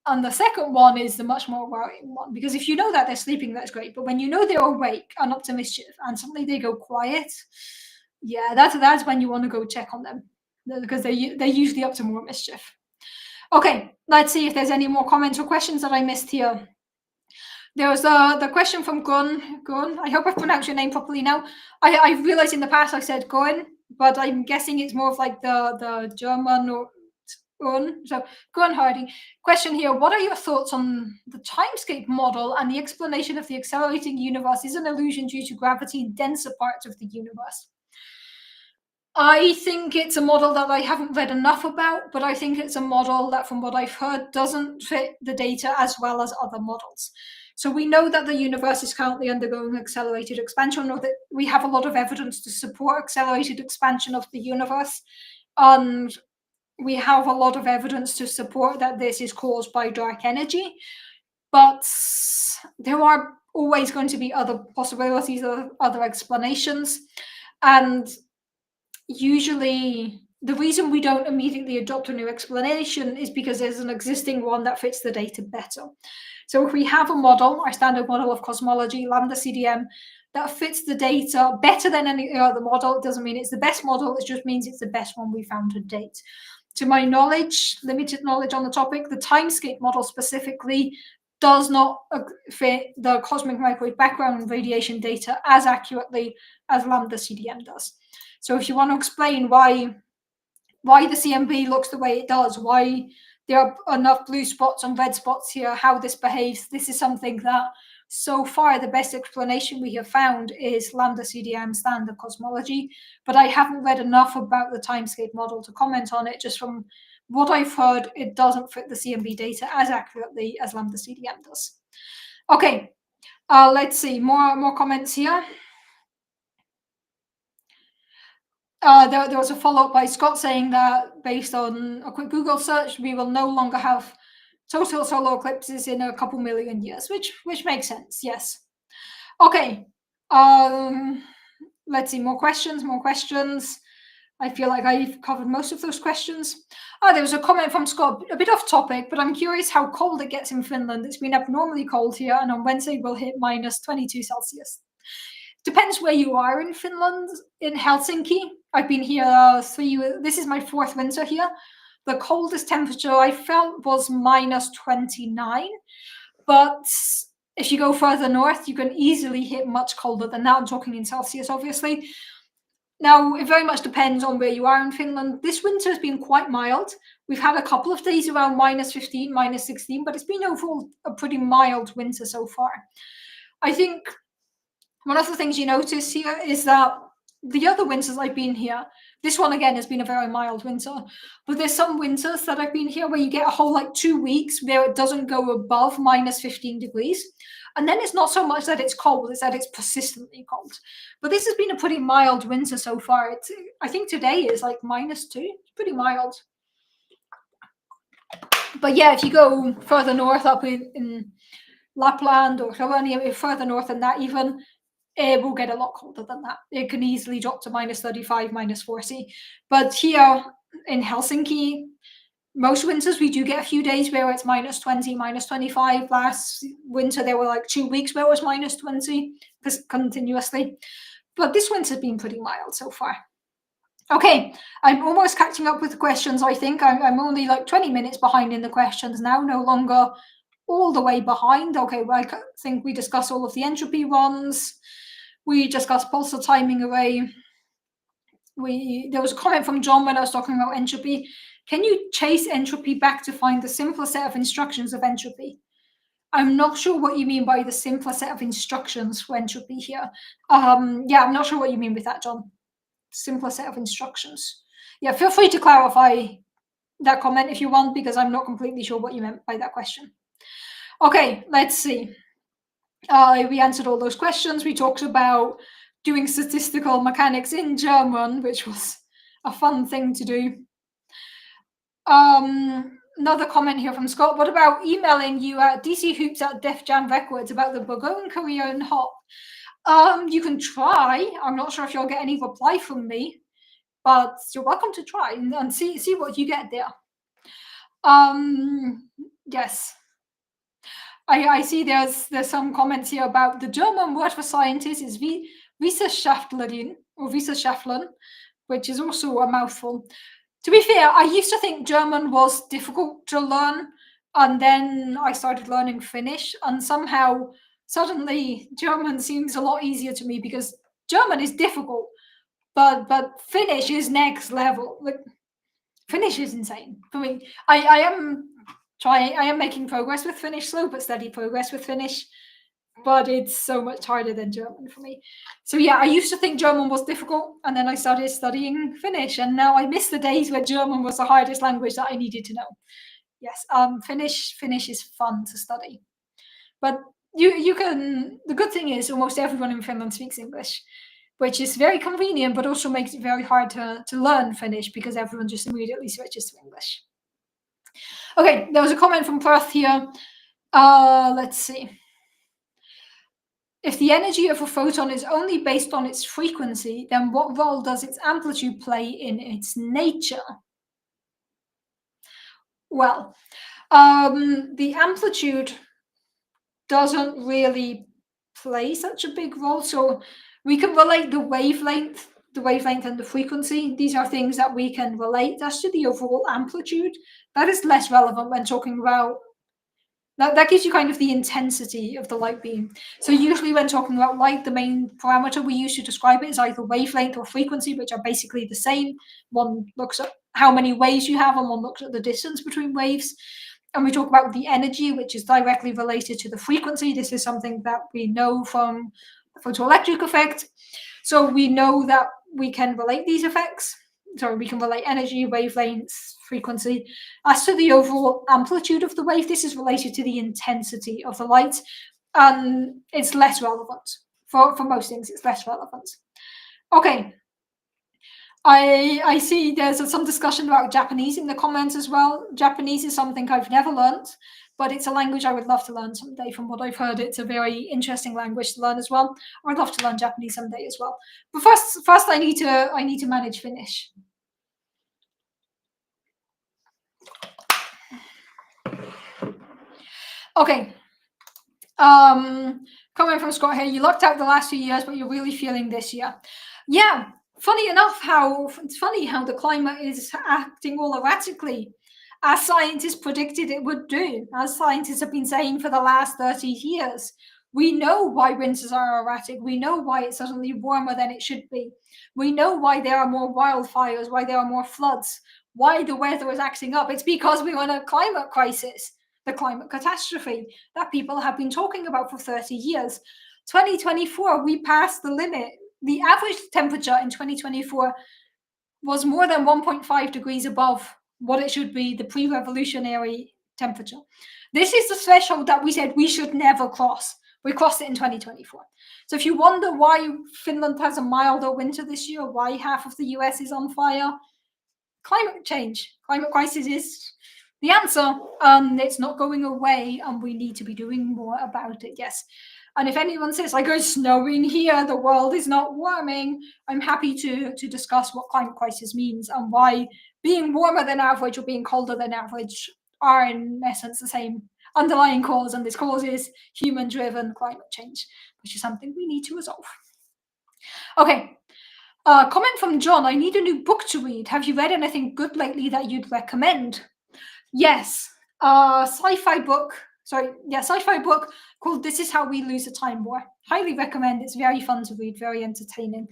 And the second one is the much more worrying one, because if you know that they're sleeping, that's great. But when you know they're awake and up to mischief, and suddenly they go quiet, yeah, that's when you want to go check on them, because they're usually up to more mischief. Okay, let's see if there's any more comments or questions that I missed here. There was the question from Gun. I hope I pronounced your name properly now. I realized in the past I said Gun, but I'm guessing it's more of like the German or Gun. So Gun Hardy. Question here, what are your thoughts on the timescape model and the explanation of the accelerating universe is an illusion due to gravity in denser parts of the universe? I think it's a model that I haven't read enough about, but I think it's a model that, from what I've heard, doesn't fit the data as well as other models. So we know that the universe is currently undergoing accelerated expansion, or that we have a lot of evidence to support accelerated expansion of the universe. And we have a lot of evidence to support that this is caused by dark energy. But there are always going to be other possibilities, other explanations. And usually the reason we don't immediately adopt a new explanation is because there's an existing one that fits the data better. So if we have a model, our standard model of cosmology, lambda CDM, that fits the data better than any other model, it doesn't mean it's the best model, it just means it's the best one we found to date. To my knowledge, limited knowledge on the topic, the timescape model specifically does not fit the cosmic microwave background radiation data as accurately as lambda CDM does. So if you want to explain why the CMB looks the way it does, why there are enough blue spots and red spots here, how this behaves, this is something that so far the best explanation we have found is lambda CDM standard cosmology, but I haven't read enough about the timescape model to comment on it. Just from what I've heard, it doesn't fit the CMB data as accurately as lambda CDM does. Okay, let's see, more comments here. There was a follow-up by Scott saying that based on a quick Google search, we will no longer have total solar eclipses in a couple million years, which makes sense, yes. Okay, let's see, more questions. I feel like I've covered most of those questions. There was a comment from Scott, a bit off topic, but I'm curious how cold it gets in Finland. It's been abnormally cold here, and on Wednesday we'll hit minus 22 Celsius. Depends where you are in Finland. In Helsinki, I've been here this is my 4th winter here. The coldest temperature I felt was minus 29. But if you go further north, you can easily hit much colder than that. I'm talking in Celsius, obviously. Now, it very much depends on where you are in Finland. This winter has been quite mild. We've had a couple of days around minus 15, minus 16, but it's been overall a pretty mild winter so far. I think one of the things you notice here is that the other winters I've been here, this one again has been a very mild winter, but there's some winters that I've been here where you get a whole 2 weeks where it doesn't go above minus 15 degrees. And then it's not so much that it's cold, it's that it's persistently cold. But this has been a pretty mild winter so far. I think today is minus 2. It's pretty mild. But yeah, if you go further north up in Lapland or Rovaniemi, further north than that even, it will get a lot colder than that. It can easily drop to minus 35, minus 40. But here in Helsinki, most winters we do get a few days where it's minus 20, minus 25. Last winter there were 2 weeks where it was minus 20 continuously. But this winter's been pretty mild so far. Okay, I'm almost catching up with the questions, I think. I'm only 20 minutes behind in the questions now, no longer all the way behind. Okay, well, I think we discussed all of the entropy ones. We discussed pulsar timing array. There was a comment from John when I was talking about entropy. Can you chase entropy back to find the simpler set of instructions of entropy? I'm not sure what you mean by the simpler set of instructions for entropy here. Yeah, I'm not sure what you mean with that, John. Simpler set of instructions. Yeah, feel free to clarify that comment if you want, because I'm not completely sure what you meant by that question. Okay, let's see. We answered all those questions. We talked about doing statistical mechanics in German, which was a fun thing to do. Another comment here from Scott. What about emailing you at dchoops at Def Jam Records about the Bourgogne career and hop? You can try. I'm not sure if you'll get any reply from me, but you're welcome to try and see what you get there. Yes. I see there's some comments here about the German word for scientist is Wissenschaftlerin or Wissenschaftlerin, which is also a mouthful. To be fair, I used to think German was difficult to learn, and then I started learning Finnish, and somehow suddenly German seems a lot easier to me, because German is difficult, but Finnish is next level. Finnish is insane for me. I am making progress with Finnish, slow but steady progress with Finnish, but it's so much harder than German for me. So yeah, I used to think German was difficult, and then I started studying Finnish, and now I miss the days where German was the hardest language that I needed to know. Yes, Finnish is fun to study. But you can. The good thing is almost everyone in Finland speaks English, which is very convenient, but also makes it very hard to learn Finnish because everyone just immediately switches to English. Okay, there was a comment from Perth here. Let's see. If the energy of a photon is only based on its frequency, then what role does its amplitude play in its nature? Well, the amplitude doesn't really play such a big role. So we can relate the wavelength and the frequency. These are things that we can relate. As to the overall amplitude, that is less relevant when talking about that gives you kind of the intensity of the light beam. So usually when talking about light, the main parameter we use to describe it is either wavelength or frequency, which are basically the same. One looks at how many waves you have and one looks at the distance between waves. And we talk about the energy, which is directly related to the frequency. This is something that we know from the photoelectric effect. So we know that we can relate these effects. So we can relate energy, wavelengths, frequency. As to the overall amplitude of the wave, this is related to the intensity of the light, and it's less relevant. For most things, it's less relevant. Okay. I see there's some discussion about Japanese in the comments as well. Japanese is something I've never learned, but it's a language I would love to learn someday. From what I've heard, it's a very interesting language to learn as well. I'd love to learn Japanese someday as well. But first I need to manage Finnish. Okay. Coming from Scott here, you lucked out the last 2 years, but you're really feeling this year. Yeah, funny enough, it's funny how the climate is acting all erratically, as scientists predicted it would do, as scientists have been saying for the last 30 years. We know why winters are erratic. We know why it's suddenly warmer than it should be. We know why there are more wildfires, why there are more floods, why the weather is acting up. It's because we're in a climate crisis, the climate catastrophe that people have been talking about for 30 years. 2024, we passed the limit. The average temperature in 2024 was more than 1.5 degrees above what it should be, the pre-revolutionary temperature. This is the threshold that we said we should never cross. We crossed it in 2024. So if you wonder why Finland has a milder winter this year, why half of the US is on fire, climate change, climate crisis is the answer. It's not going away, and we need to be doing more about it. Yes. And if anyone says, like, it's snowing here, the world is not warming, I'm happy to discuss what climate crisis means and why being warmer than average or being colder than average are in essence the same underlying cause, and this cause is human-driven climate change, which is something we need to resolve. Okay. Comment from John, I need a new book to read. Have you read anything good lately that you'd recommend? Yes. Sci-fi book called This Is How We Lose the Time War. Highly recommend. It's very fun to read, very entertaining.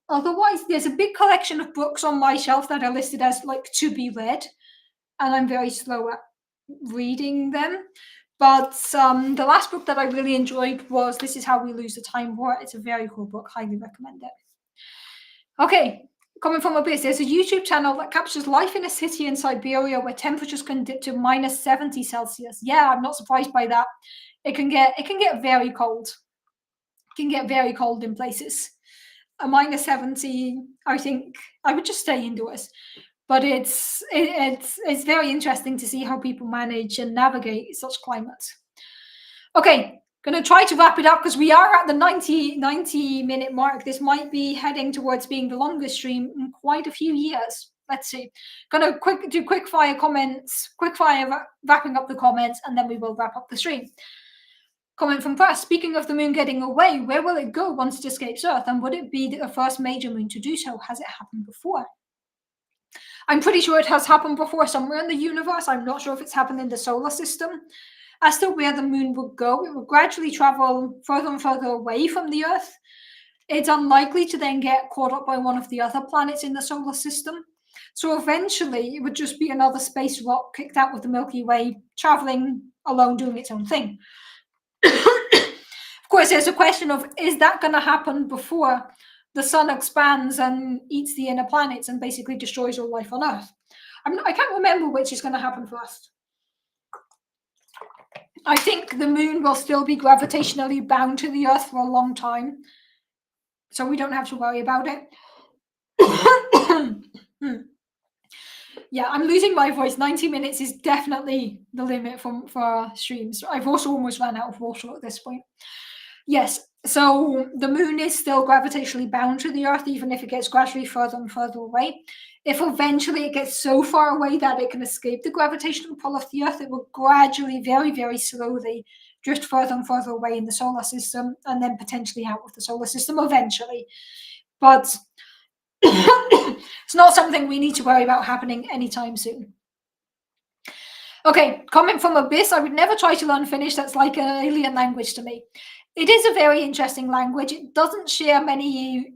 Otherwise, there's a big collection of books on my shelf that are listed as like to be read, and I'm very slow at reading them. But the last book that I really enjoyed was This Is How We Lose the Time War. It's a very cool book. Highly recommend it. Okay, coming from Abyss, there's a YouTube channel that captures life in a city in Siberia where temperatures can dip to minus 70 Celsius. Yeah, I'm not surprised by that. It can get very cold. It can get very cold in places. A minus 70, I think I would just stay indoors. But it's very interesting to see how people manage and navigate such climates. Okay, going to try to wrap it up because we are at the 90-minute mark. This might be heading towards being the longest stream in quite a few years. Let's see. Going to do quick fire wrapping up the comments, and then we will wrap up the stream. Comment from Press. Speaking of the moon getting away, where will it go once it escapes Earth? And would it be the first major moon to do so? Has it happened before? I'm pretty sure it has happened before somewhere in the universe. I'm not sure if it's happened in the solar system. As to where the moon would go, it would gradually travel further and further away from the Earth. It's unlikely to then get caught up by one of the other planets in the solar system. So eventually, it would just be another space rock kicked out with the Milky Way, traveling alone, doing its own thing. Of course, there's a question of, is that going to happen before the sun expands and eats the inner planets and basically destroys all life on Earth? I can't remember which is going to happen first. I think the moon will still be gravitationally bound to the Earth for a long time, so we don't have to worry about it. Yeah, I'm losing my voice. 90 minutes is definitely the limit for streams. I've also almost run out of water at this point. Yes, so the moon is still gravitationally bound to the Earth, even if it gets gradually further and further away. If eventually it gets so far away that it can escape the gravitational pull of the Earth, it will gradually, very, very slowly drift further and further away in the solar system and then potentially out of the solar system eventually. But it's not something we need to worry about happening anytime soon. Okay, comment from Abyss. I would never try to learn Finnish. That's like an alien language to me. It is a very interesting language. It doesn't share many.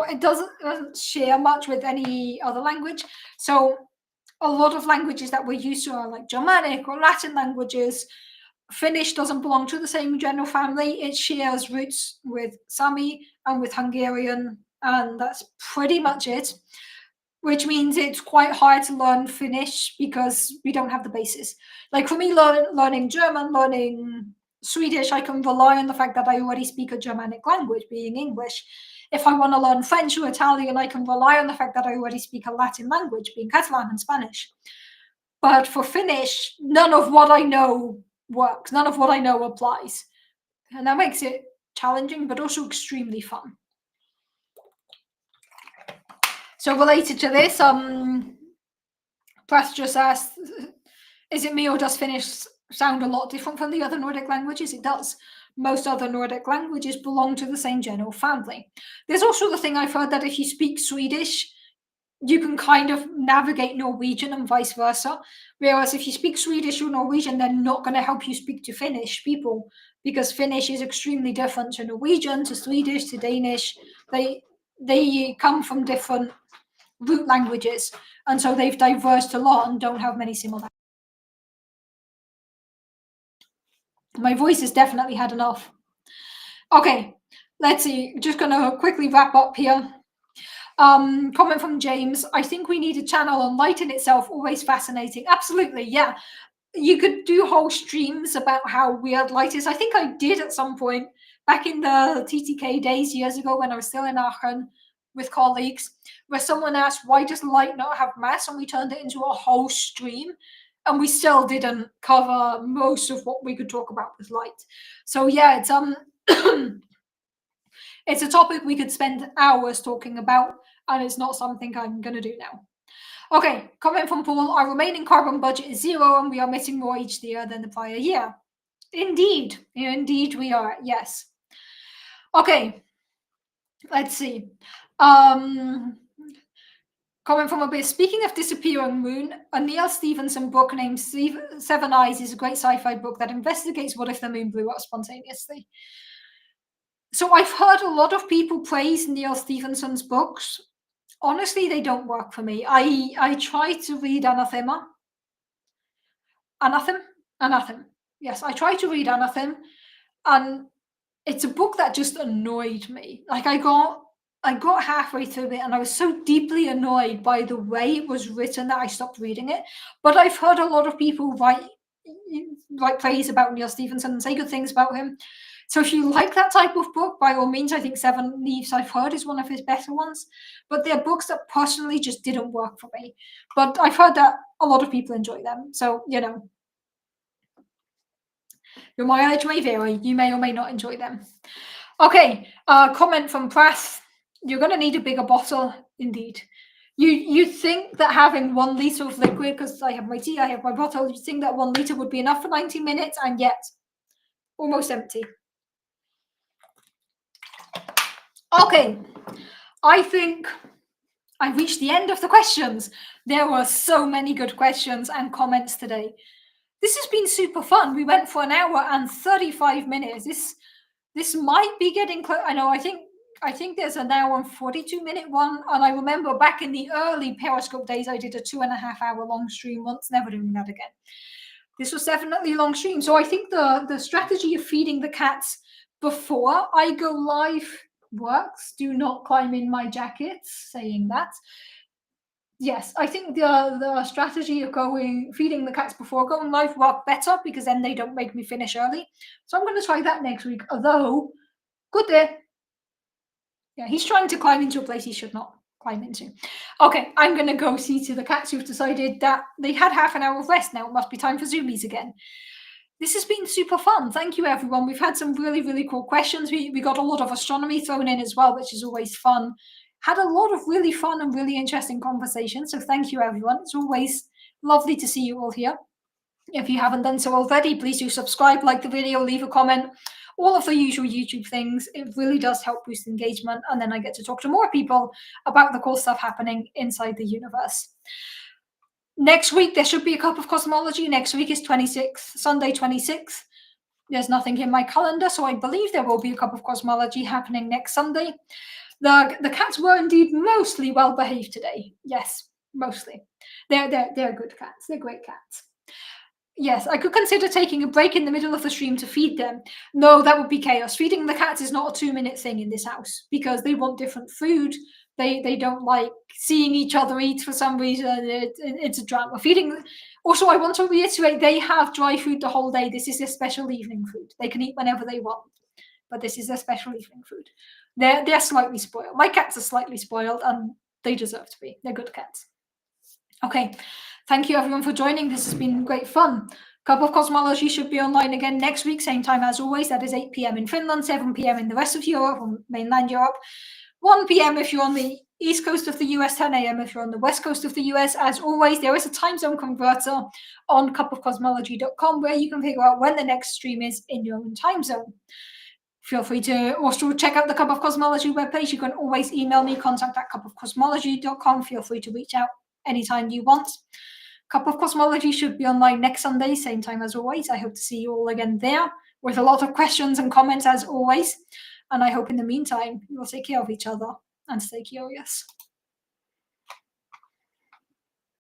It doesn't share much with any other language. So a lot of languages that we're used to are like Germanic or Latin languages. Finnish doesn't belong to the same general family. It shares roots with Sami and with Hungarian, and that's pretty much it. Which means it's quite hard to learn Finnish because we don't have the basis. Like for me, learning German, learning Swedish, I can rely on the fact that I already speak a Germanic language, being English. If I want to learn French or Italian, I can rely on the fact that I already speak a Latin language, being Catalan and Spanish. But for Finnish, none of what I know works. None of what I know applies. And that makes it challenging, but also extremely fun. So related to this, Press just asked, is it me or does Finnish sound a lot different from the other Nordic languages? It does. Most other Nordic languages belong to the same general family. There's also the thing I've heard that if you speak Swedish, you can kind of navigate Norwegian and vice versa. Whereas if you speak Swedish or Norwegian, they're not going to help you speak to Finnish people because Finnish is extremely different to Norwegian, to Swedish, to Danish. They come from different root languages, and so they've diverged a lot and don't have many similarities. My voice has definitely had enough. Okay, let's see. Just gonna quickly wrap up here. Comment from James. I think we need a channel on light in itself. Always fascinating. Absolutely, yeah. You could do whole streams about how weird light is. I think I did at some point back in the TTK days years ago when I was still in Aachen with colleagues, where someone asked, why does light not have mass? And we turned it into a whole stream. And we still didn't cover most of what we could talk about with light. So yeah, it's it's a topic we could spend hours talking about, and it's not something I'm gonna do now. Okay, comment from Paul. Our remaining carbon budget is 0 and we are emitting more each year than the prior year. Indeed we are, yes. Okay, let's see. Comment from a bit. Speaking of disappearing moon, a Neil Stephenson book named Seven Eyes is a great sci-fi book that investigates what if the moon blew up spontaneously. So I've heard a lot of people praise Neil Stephenson's books. Honestly, they don't work for me. I tried to read Anathema. Anathem. Yes, I tried to read Anathem, and it's a book that just annoyed me. Like I got halfway through it and I was so deeply annoyed by the way it was written that I stopped reading it. But I've heard a lot of people write praise about Neil Stephenson and say good things about him. So if you like that type of book, by all means, I think Seven Leaves I've heard is one of his better ones. But they're books that personally just didn't work for me. But I've heard that a lot of people enjoy them. So, your mileage may vary. You may or may not enjoy them. Okay, comment from Prath. You're going to need a bigger bottle, indeed. You think that having 1 liter of liquid, because I have my tea, I have my bottle, you think that 1 liter would be enough for 90 minutes, and yet almost empty. Okay, I think I reached the end of the questions. There were so many good questions and comments today. This has been super fun. We went for 1 hour and 35 minutes. This might be getting close. I know. I think there's an hour and 42-minute one. And I remember back in the early Periscope days, I did a 2.5 hour long stream once. Never doing that again. This was definitely a long stream. So I think the strategy of feeding the cats before I go live works. Do not climb in my jackets. Saying that. Yes, I think the strategy of feeding the cats before going live worked better because then they don't make me finish early. So I'm going to try that next week. Although, good day. Yeah, he's trying to climb into a place he should not climb into. Okay, I'm going to go see to the cats who've decided that they had half an hour of rest now. It must be time for Zoomies again. This has been super fun. Thank you, everyone. We've had some really, really cool questions. We got a lot of astronomy thrown in as well, which is always fun. Had a lot of really fun and really interesting conversations. So thank you, everyone. It's always lovely to see you all here. If you haven't done so already, please do subscribe, like the video, leave a comment, all of the usual YouTube things. It really does help boost engagement. And then I get to talk to more people about the cool stuff happening inside the universe. Next week, there should be a cup of cosmology. Next week is 26th, Sunday 26th. There's nothing in my calendar, so I believe there will be a cup of cosmology happening next Sunday. The cats were indeed mostly well behaved today. Yes, mostly. They're good cats. They're great cats. Yes, I could consider taking a break in the middle of the stream to feed them. No, that would be chaos. Feeding the cats is not a 2-minute thing in this house because they want different food. They don't like seeing each other eat for some reason. It's a drama. Feeding. Also, I want to reiterate they have dry food the whole day. This is their special evening food. They can eat whenever they want, but this is their special evening food. They're slightly spoiled. My cats are slightly spoiled, and they deserve to be. They're good cats. Okay, thank you everyone for joining. This has been great fun. Cup of Cosmology should be online again next week, same time as always. That is 8 p.m. in Finland, 7 p.m. in the rest of Europe, or mainland Europe, 1 p.m. if you're on the east coast of the US, 10 a.m. if you're on the west coast of the US. As always, there is a time zone converter on cupofcosmology.com where you can figure out when the next stream is in your own time zone. Feel free to also check out the Cup of Cosmology webpage. You can always email me, contact@cupofcosmology.com. Feel free to reach out anytime you want. Cup of Cosmology should be online next Sunday, same time as always. I hope to see you all again there with a lot of questions and comments as always. And I hope in the meantime, you will take care of each other and stay curious.